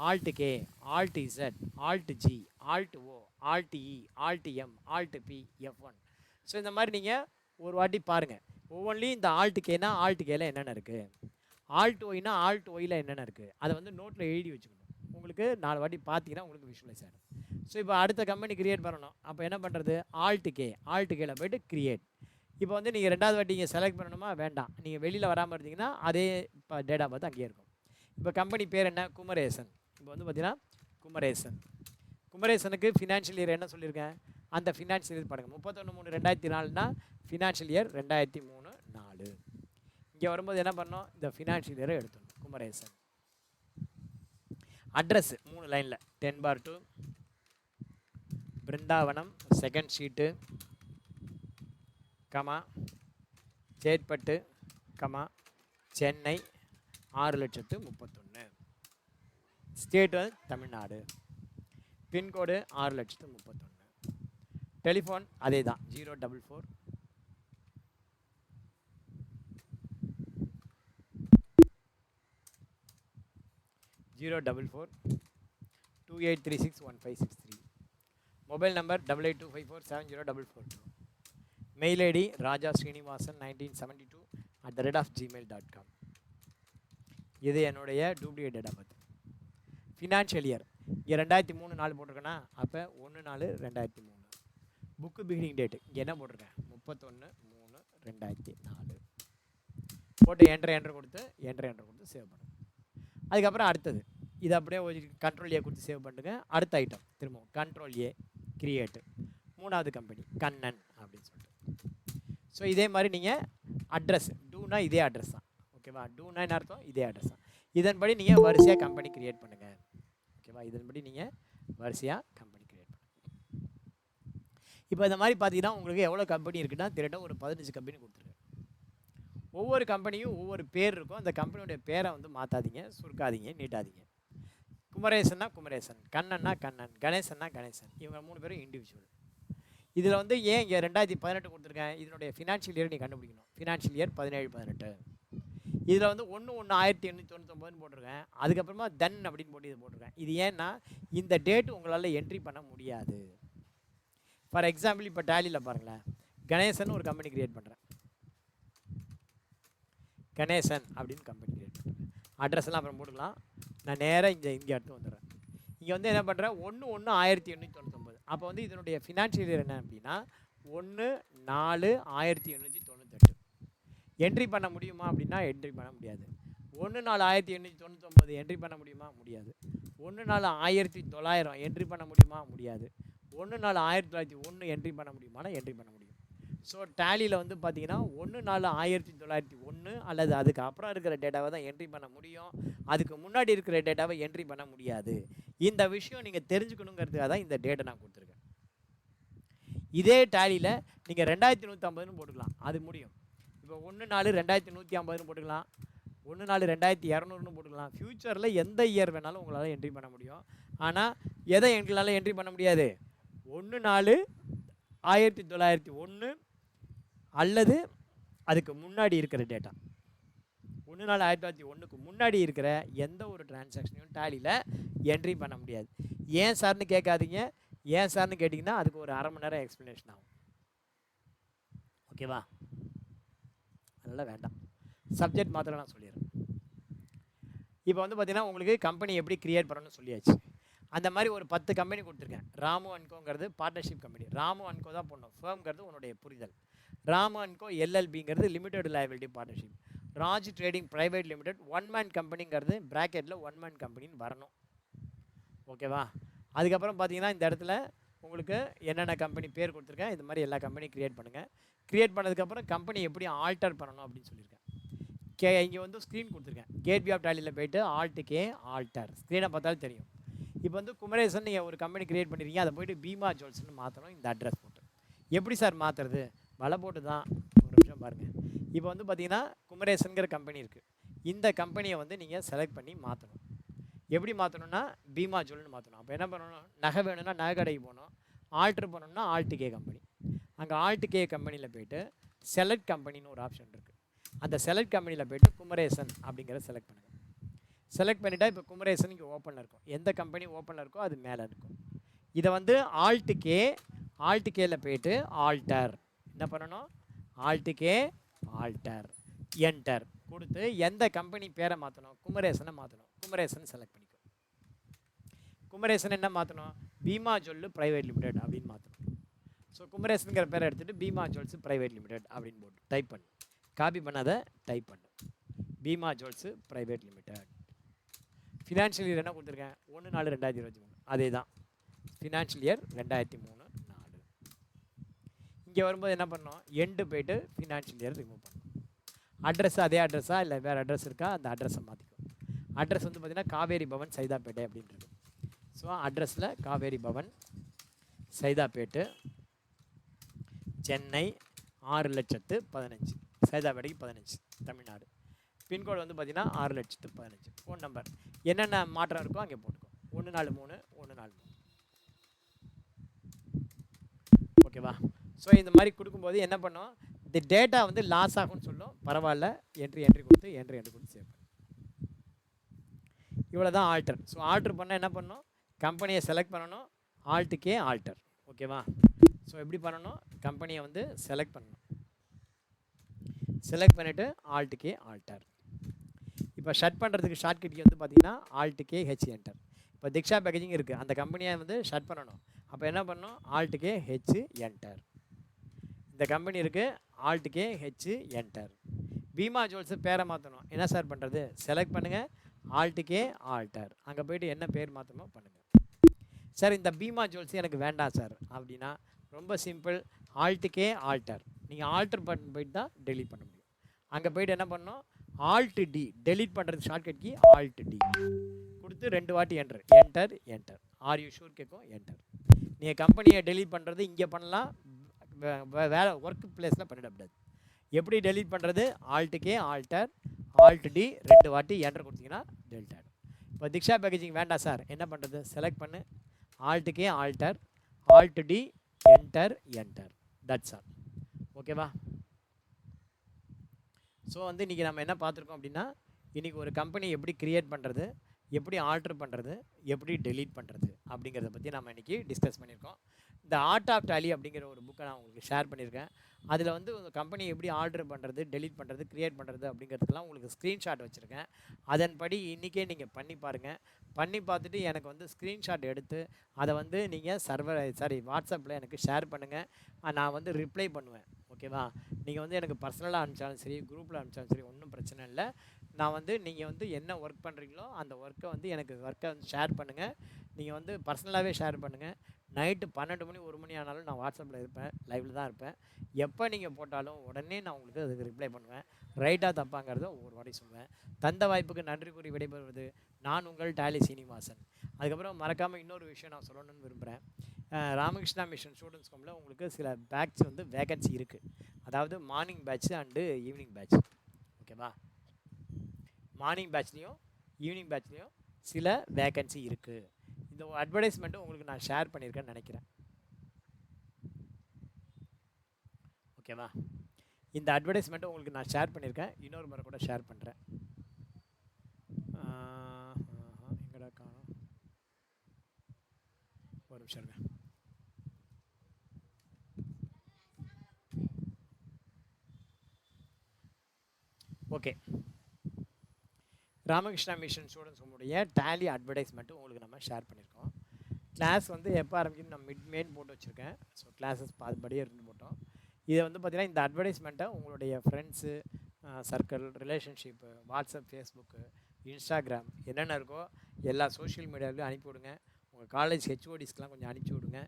alt K, alt Z, alt G, alt O, alt E, alt M, alt P, F1. So இந்த மாதிரி நீங்கள் ஒரு வாட்டி பாருங்கள். ஒவ்வொன்றிலையும் இந்த ஆல்ட் கேனா ஆல்ட் கேல என்னென்ன இருக்குது, ஆல்ட் ஒய்னா ஆல்ட் ஒயில் என்னென்ன இருக்குது, அதை வந்து நோட்டில் எழுதி வச்சுக்கணும். உங்களுக்கு 4 வாட்டி பார்த்தீங்கன்னா உங்களுக்கு விஷுவலைஸ் ஆகிடும். ஸோ இப்போ அடுத்த கம்பெனி க்ரியேட் பண்ணணும். அப்போ என்ன பண்ணுறது? ஆல்ட் கேல போய்ட்டு க்ரியேட். இப்போ வந்து நீங்கள் 2வது வாட்டி இங்கே செலக்ட் பண்ணணுமா? வேண்டாம். நீங்கள் வெளியில் வராமல் இருந்தீங்கன்னா அதே இப்போ டேட்டா பார்த்து அங்கேயே இருக்கும். இப்போ கம்பெனி பேர் என்ன? குமரேசன். இப்போ வந்து பார்த்தீங்கன்னா குமரேசனுக்கு ஃபினான்ஷியல் இயர் என்ன சொல்லியிருக்கேன்? அந்த ஃபினான்ஷியல் இயர் பாருங்கள். 31/3/2004னா ஃபினான்ஷியல் இயர் 2003-4. இங்கே வரும்போது என்ன பண்ணோம்? இந்த ஃபினான்ஷியல் இயரை எடுத்துடணும். குமரேசன். அட்ரஸ் 3 லைனில் 10/2 Brindavanam, 2nd street, comma Chetpet, comma Chennai 6,31,000. State Tamil Nadu. Pincode 6,31,000. Telephone அதே தான் 044 28361563. Mobile number 8825470442. Mail ID rajasrinivasan1972@gmail.com. இது என்னுடைய டூப்ளிகேட் டேட்டா பார்த்து. ஃபினான்ஷியல் இயர் இங்கே 2003-4 போட்டிருக்கேன்னா அப்போ 1/4/2003. புக்கு பிகினிங் டேட்டு இங்கே என்ன போட்டிருக்கேன்? 31/3/2004 போட்டு என்ட்ரு கொடுத்து சேவ் பண்ணுங்க. அதுக்கப்புறம் அடுத்தது இது அப்படியே கண்ட்ரோல் ஏ கொடுத்து சேவ் பண்ணுங்க. அடுத்த ஐட்டம் திரும்பவும் கண்ட்ரோல் ஏ கிரியேட்டு. 3வது கம்பெனி கண்ணன் அப்படின்னு சொல்லிட்டு. ஸோ இதே மாதிரி நீங்கள் அட்ரஸ் டூனா இதே அட்ரஸ் தான். ஓகேவா? டூனா என்ன அர்த்தம்? இதே அட்ரஸ் தான். இதன்படி நீங்கள் வரிசையாக கம்பெனி க்ரியேட் பண்ணுங்கள். ஓகேவா? இதன்படி நீங்கள் வரிசையாக கம்பெனி க்ரியேட் பண்ணுங்கள். இப்போ இந்த மாதிரி பார்த்தீங்கன்னா உங்களுக்கு எவ்வளோ கம்பெனி இருக்குன்னா திரட்ட ஒரு 15 கம்பெனி கொடுத்துருக்கேன். ஒவ்வொரு கம்பெனியும் ஒவ்வொரு பேர் இருக்கும். அந்த கம்பெனியோடைய பேரை வந்து மாற்றாதீங்க, சுருக்காதீங்க, நீட்டாதீங்க. குமரேசன்னா குமரேசன், கண்ணன்னா கண்ணன், கணேசன்னா கணேசன். இவங்க 3 பேரும் இண்டிவிஜுவல். இதில் வந்து ஏன் இங்கே 2018 கொடுத்துருக்கேன்? இதனுடைய ஃபினான்ஷியல் இயர் நீ கண்டுபிடிக்கணும். Financial year 17-18. இதில் வந்து 1/1/1899 போட்டிருக்கேன். அதுக்கப்புறமா தென் அப்படின்னு போட்டு இது போட்டிருக்கேன். இது ஏன்னா இந்த டேட்டு உங்களால் என்ட்ரி பண்ண முடியாது. ஃபார் எக்ஸாம்பிள் இப்போ டேலியில் பாருங்களேன், கணேசன் ஒரு கம்பெனி க்ரியேட் பண்ணுறேன். கணேசன் அப்படின்னு கம்பெனி க்ரியேட் பண்ணுறேன். அட்ரஸ்லாம் அப்புறம் போட்டுக்கலாம். நான் நேராக இங்கே எடுத்து வந்துடுறேன். இங்கே வந்து என்ன பண்ணுறேன்? 1/1/1899. அப்போ வந்து இதனுடைய ஃபினான்ஷியல் இயர் என்ன அப்படின்னா 1/4/1898. என்ட்ரி பண்ண முடியுமா அப்படின்னா என்ட்ரி பண்ண முடியாது. 1/4/1899 என்ட்ரி பண்ண முடியுமா? முடியாது. 1/4/1900 என்ட்ரி பண்ண முடியுமா? முடியாது. 1/4/1901 என்ட்ரி பண்ண முடியுமானா என்ட்ரி பண்ண முடியும். ஸோ டேலியில் வந்து பார்த்தீங்கன்னா 1/4/1901 அல்லது அதுக்கு அப்புறம் இருக்கிற டேட்டாவை தான் என்ட்ரி பண்ண முடியும். அதுக்கு முன்னாடி இருக்கிற டேட்டாவை என்ட்ரி பண்ண முடியாது. இந்த விஷயம் நீங்கள் தெரிஞ்சுக்கணுங்கிறதுக்காக தான் இந்த டேட்டை நான் கொடுத்துருக்கேன். இதே டேலியில் நீங்கள் 2150ன்னு போட்டுக்கலாம், அது முடியும். இப்போ 1/4/2150ன்னு போட்டுக்கலாம், 1/4/2200ன்னு போட்டுக்கலாம். ஃப்யூச்சரில் எந்த இயர் வேணாலும் உங்களால் என்ட்ரி பண்ண முடியும். ஆனால் எதை எங்களால் என்ட்ரி பண்ண முடியாது? 1/4/1901 அல்லது அதுக்கு முன்னாடி இருக்கிற டேட்டா. 1/4/1901க்கு முன்னாடி இருக்கிற எந்த ஒரு டிரான்சாக்ஷனையும் டேலியில் என்ட்ரி பண்ண முடியாது. ஏன் சார்னு கேட்காதீங்க. ஏன் சார்னு கேட்டிங்கன்னா அதுக்கு ஒரு அரை மணி நேரம் எக்ஸ்ப்ளனேஷன் ஆகும். ஓகேவா? அதனால் வேண்டாம். சப்ஜெக்ட் மாத்திரம் நான் சொல்லிடுறேன். இப்போ வந்து பார்த்தீங்கன்னா உங்களுக்கு கம்பெனி எப்படி கிரியேட் பண்ணணும்னு சொல்லியாச்சு. அந்த மாதிரி ஒரு 10 கம்பெனி கொடுத்துருக்கேன். ராமு அண்ட் கோங்கிறது partnership company. Ramu and co தான் போடணும். ஃபேம்ங்கிறது உன்னுடைய புரிதல். ராமு அண்ட் கோ எல்எல்பிங்கிறது limited liability partnership. Raj trading private limited 1 man கம்பெனிங்கிறது ப்ராக்கெட்டில் 1 மேன் கம்பெனின்னு வரணும். ஓகேவா? அதுக்கப்புறம் பார்த்தீங்கன்னா இந்த இடத்துல உங்களுக்கு என்னென்ன கம்பெனி பேர் கொடுத்துருக்கேன். இது மாதிரி எல்லா கம்பெனியும் க்ரியேட் பண்ணுங்கள். க்ரியேட் பண்ணதுக்கப்புறம் கம்பெனி எப்படி ஆல்டர் பண்ணணும் அப்படின்னு சொல்லியிருக்கேன். இங்கே வந்து ஸ்க்ரீன் கொடுத்துருக்கேன். கேட்வே ஆஃப் டேலியில் போய்ட்டு ஆல்ட்டுக்கே ஆல்டர் ஸ்க்ரீனை பார்த்தாலும் தெரியும். இப்போ வந்து குமரேசன் நீங்கள் ஒரு கம்பெனி க்ரியேட் பண்ணிருக்கீங்க. அதை போய்ட்டு பீமா ஜுவல்ஸ்னு மாற்றணும். இந்த அட்ரஸ் போட்டு எப்படி சார் மாற்றுறது? வலை போட்டு தான். ஒரு நிமிஷம் பாருங்கள். இப்போ வந்து பார்த்தீங்கன்னா குமரேசன்கிற கம்பெனி இருக்குது. இந்த கம்பெனியை வந்து நீங்கள் செலக்ட் பண்ணி மாற்றணும். எப்படி மாற்றணும்னா பீமா ஜுவல்னு மாற்றணும். அப்போ என்ன பண்ணணும்? நகை வேணும்னா நகை கடைக்கு போகணும். ஆல்ட்ரு பண்ணணும்னா ஆல்ட்டுகே கம்பெனி. அங்கே ஆல்ட்டுகே கம்பெனியில் போய்ட்டு செலக்ட் கம்பெனின்னு ஒரு ஆப்ஷன் இருக்குது. அந்த செலக்ட் கம்பெனியில் போய்ட்டு குமரேசன் அப்படிங்கிறத செலக்ட் பண்ணுங்கள். செலக்ட் பண்ணிவிட்டால் இப்போ குமரேசன் இங்கே ஓப்பனில் இருக்கும். எந்த கம்பெனி ஓப்பனில் இருக்கோ அது மேலே இருக்கும். இதை வந்து ஆல்ட்டுகேயில் போய்ட்டு ஆல்டர் என்ன பண்ணணும்? ஆல்ட்டுகே ஆல்டர் என்டர் கொடுத்து எந்த கம்பெனி பேரை மாற்றணும்? குமரேசனை மாற்றணும். குமரேசன் செலக்ட் பண்ணிக்கும். குமரேசன் என்ன மாற்றணும்? பீமா ஜுவல் பிரைவேட் லிமிடெட் அப்படின்னு மாற்றணும். ஸோ குமரேசனுங்கிற பேரை எடுத்துகிட்டு பீமா ஜுவல்ஸ் பிரைவேட் லிமிடெட் அப்படின்னு போட்டு டைப் பண்ணு. காப்பி பண்ணாத டைப் பண்ணு. Bhima jewels private limited. Financial year என்ன கொடுத்துருக்கேன்? 1/4/2023. அதே தான் ஃபினான்ஷியல் இயர் 2003/4. இங்கே வரும்போது என்ன பண்ணணும்? எண்டு போய்ட்டு ஃபினான்ஷியல் இயர் ரிமூவ் பண்ணணும். அட்ரஸ் அதே அட்ரஸா இல்லை வேறு அட்ரஸ் இருக்கா? அந்த அட்ரஸை மாற்றிக்கும். அட்ரஸ் வந்து பார்த்திங்கன்னா காவேரி பவன் சைதாப்பேட்டை அப்படின்றது. ஸோ அட்ரஸில் காவேரி பவன் சைதாப்பேட்டு சென்னை 6,15,000 சைதாப்பேட்டைக்கு 15 தமிழ்நாடு. பின்கோடு வந்து பார்த்திங்கன்னா 6,15,000. ஃபோன் நம்பர் என்னென்ன மாற்றம் இருக்கோ அங்கே போட்டுக்கோ. 143 ஓகேவா? ஸோ இந்த மாதிரி கொடுக்கும்போது என்ன பண்ணோம்? இந்த டேட்டா வந்து லாஸ் ஆகும்னு சொல்லும். பரவாயில்ல, என்ட்ரி கொடுத்து சேவ் பண்ணு. இவ்வளோ தான் ஆல்டர். ஸோ ஆல்டர் பண்ணால் என்ன பண்ணணும்? கம்பெனியை செலக்ட் பண்ணணும். ஆல்ட்டுக்கே ஆல்டர். ஓகேவா? ஸோ எப்படி பண்ணணும்? கம்பெனியை வந்து செலக்ட் பண்ணணும். செலக்ட் பண்ணிவிட்டு ஆல்ட்டுக்கே ஆல்டர். இப்போ ஷட் பண்ணுறதுக்கு ஷார்ட்கட் வந்து பார்த்தீங்கன்னா ஆல்ட்டுக்கே ஹெச் என்டர். இப்போ திக்ஷா பேக்கேஜிங் இருக்குது. அந்த கம்பெனியை வந்து ஷட் பண்ணணும். அப்போ என்ன பண்ணணும்? ஆல்ட்டுக்கே ஹெச் என்டர். இந்த கம்பெனி இருக்குது. ஆல்ட்டுக்கே ஹெச் என்டர். பீமா ஜுவல்ஸு பேரை மாற்றணும். என்ன சார் பண்ணுறது? செலக்ட் பண்ணுங்கள். ஆல்ட்டுக்கே ஆல்டர். அங்கே போய்ட்டு என்ன பேர் மாற்றணுமோ பண்ணுங்கள். சார் இந்த பீமா ஜுவல்ஸ் எனக்கு வேண்டாம் சார் அப்படின்னா ரொம்ப சிம்பிள். ஆல்ட்டுக்கே ஆல்டர். நீங்கள் ஆல்டர் பண்ணி போய்ட்டு தான் டெலீட் பண்ண முடியும். அங்கே போய்ட்டு என்ன பண்ணணும்? ஆல்ட் டி டெலீட் பண்ணுறது ஷார்ட்கட் கீ ஆல்ட் டி கொடுத்து 2 வாட்டி என்டர். ஆர் யூ ஷூர் கேட்கும். என்டர். நீங்கள் கம்பெனியை டெலீட் பண்ணுறது இங்கே பண்ணலாம். வேறு ஒர்க் பிளேஸில் பண்ணிடக்கூடாது. எப்படி டெலீட் பண்ணுறது? ஆல்ட்டுக்கே ஆல்டர் ஆல்ட் டி 2 வாட்டி என்டர் கொடுத்தீங்கன்னா டெலிட் ஆகிடும். இப்போ திக்ஷா பேக்கேஜிங் வேண்டாம் சார் என்ன பண்ணுறது? செலக்ட் பண்ணு. ஆல்ட்டுக்கே alter alt D enter. That's all. ஓகேவா? ஸோ வந்து இன்றைக்கி நம்ம என்ன பார்த்துருக்கோம் அப்படின்னா இன்றைக்கி ஒரு கம்பெனி எப்படி க்ரியேட் பண்ணுறது, எப்படி ஆல்டர் பண்ணுறது, எப்படி டெலீட் பண்ணுறது அப்படிங்கிறத பற்றி நம்ம இன்றைக்கி டிஸ்கஸ் பண்ணியிருக்கோம். இந்த ஆர்ட் ஆஃப் டேலி அப்படிங்கிற ஒரு புக்கை நான் உங்களுக்கு ஷேர் பண்ணியிருக்கேன். அதில் வந்து கம்பெனி எப்படி ஆல்டர் பண்ணுறது, டெலீட் பண்ணுறது, க்ரியேட் பண்ணுறது அப்படிங்கிறதுக்கெலாம் உங்களுக்கு ஸ்க்ரீன்ஷாட் வச்சுருக்கேன். அதன்படி இன்றைக்கே நீங்கள் பண்ணி பாருங்கள். பண்ணி பார்த்துட்டு எனக்கு வந்து ஸ்க்ரீன்ஷாட் எடுத்து அதை வந்து நீங்கள் வாட்ஸ்அப்பில் எனக்கு ஷேர் பண்ணுங்கள். நான் வந்து ரிப்ளை பண்ணுவேன். ஓகேவா? நீங்கள் வந்து எனக்கு பர்சனலாக அனுப்பிச்சாலும் சரி, குரூப்பில் அனுப்பிச்சாலும் சரி, ஒன்றும் பிரச்சனை இல்லை. நான் வந்து நீங்கள் வந்து என்ன ஒர்க் பண்ணுறீங்களோ அந்த ஒர்க்கை வந்து எனக்கு வந்து ஷேர் பண்ணுங்கள். நீங்கள் வந்து பர்சனலாகவே ஷேர் பண்ணுங்கள். நைட்டு 12 மணி 1 மணி ஆனாலும் நான் வாட்ஸ்அப்பில் இருப்பேன். லைவில் தான் இருப்பேன். எப்போ நீங்கள் போட்டாலும் உடனே நான் உங்களுக்கு அதுக்கு ரிப்ளை பண்ணுவேன். ரைட்டாக தப்பாங்கிறத ஒவ்வொரு வாட்டி சொல்லுவேன். தந்த வாய்ப்புக்கு நன்றி கூறி விடைபெறுவது நான் உங்கள் டேலி சீனிவாசன். அதுக்கப்புறம் மறக்காமல் இன்னொரு விஷயம் நான் சொல்லணும்னு விரும்புகிறேன். ராமகிருஷ்ணா மிஷன் ஸ்டூடெண்ட்ஸ் கோமில் உங்களுக்கு சில பேட்ச் வந்து வேகன்சி இருக்குது. அதாவது morning batch and evening batch. ஓகேவா? மார்னிங் பேட்ச்லேயும் ஈவினிங் பேட்ச்லேயும் சில வேகன்சி இருக்குது. இந்த அட்வர்டைஸ்மெண்ட்டும் உங்களுக்கு நான் ஷேர் பண்ணியிருக்கேன்னு நினைக்கிறேன். ஓகேவா? இந்த அட்வர்டைஸ்மெண்ட்டும் உங்களுக்கு நான் ஷேர் பண்ணியிருக்கேன். இன்னொரு முறை கூட ஷேர் பண்ணுறேன். எங்கடா காணும்? ஒரு நிமிஷம் இருங்க. ஓகே, ராமகிருஷ்ணா மிஷன் ஸ்டூடெண்ட்ஸுடைய டேலி அட்வர்டைஸ்மெண்ட்டு உங்களுக்கு நம்ம ஷேர் பண்ணியிருக்கோம். கிளாஸ் வந்து எப்போ ஆரம்பிக்குன்னு நான் மிட் போட்டு வச்சுருக்கேன். ஸோ கிளாஸஸ் அதுபடியே இருந்து போட்டோம். இதை வந்து பார்த்திங்கன்னா இந்த அட்வர்டைஸ்மெண்ட்டை உங்களுடைய friends, circle, relationship, WhatsApp, Facebook, Instagram என்னென்ன இருக்கோ எல்லா சோஷியல் மீடியாவிலையும் அனுப்பிவிடுங்க. உங்கள் காலேஜ் ஹெச்ஓடிஸ்க்கெலாம் கொஞ்சம் அனுப்பிச்சி விடுங்க.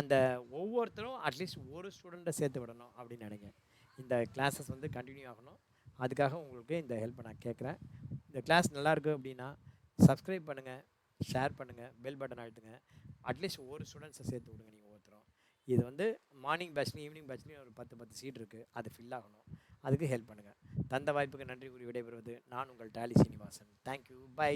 அந்த ஒவ்வொருத்தரும் அட்லீஸ்ட் ஒரு ஸ்டூடெண்ட்டை சேர்த்து விடணும் அப்படின்னு நினைங்க. இந்த கிளாஸஸ் வந்து கண்டினியூ ஆகணும். அதுக்காக உங்களுக்கு இந்த ஹெல்ப்பை நான் கேட்குறேன். இந்த கிளாஸ் நல்லாயிருக்கு அப்படின்னா சப்ஸ்கிரைப் பண்ணுங்கள், ஷேர் பண்ணுங்கள், பெல் பட்டன் அழுத்துங்க. அட்லீஸ்ட் ஒரு ஸ்டூடெண்ட்ஸை சேர்த்து விடுங்க நீங்கள் ஒவ்வொருத்தரும். இது வந்து மார்னிங் பேட்ச்லையும் ஈவினிங் பேட்ச்லையும் ஒரு 10 சீட் இருக்குது, அது ஃபில் ஆகணும். அதுக்கு ஹெல்ப் பண்ணுங்கள். தந்த வாய்ப்புக்கு நன்றி கூறி விடைபெறுவது நான் உங்கள் டாலி சீனிவாசன். Thank you, by.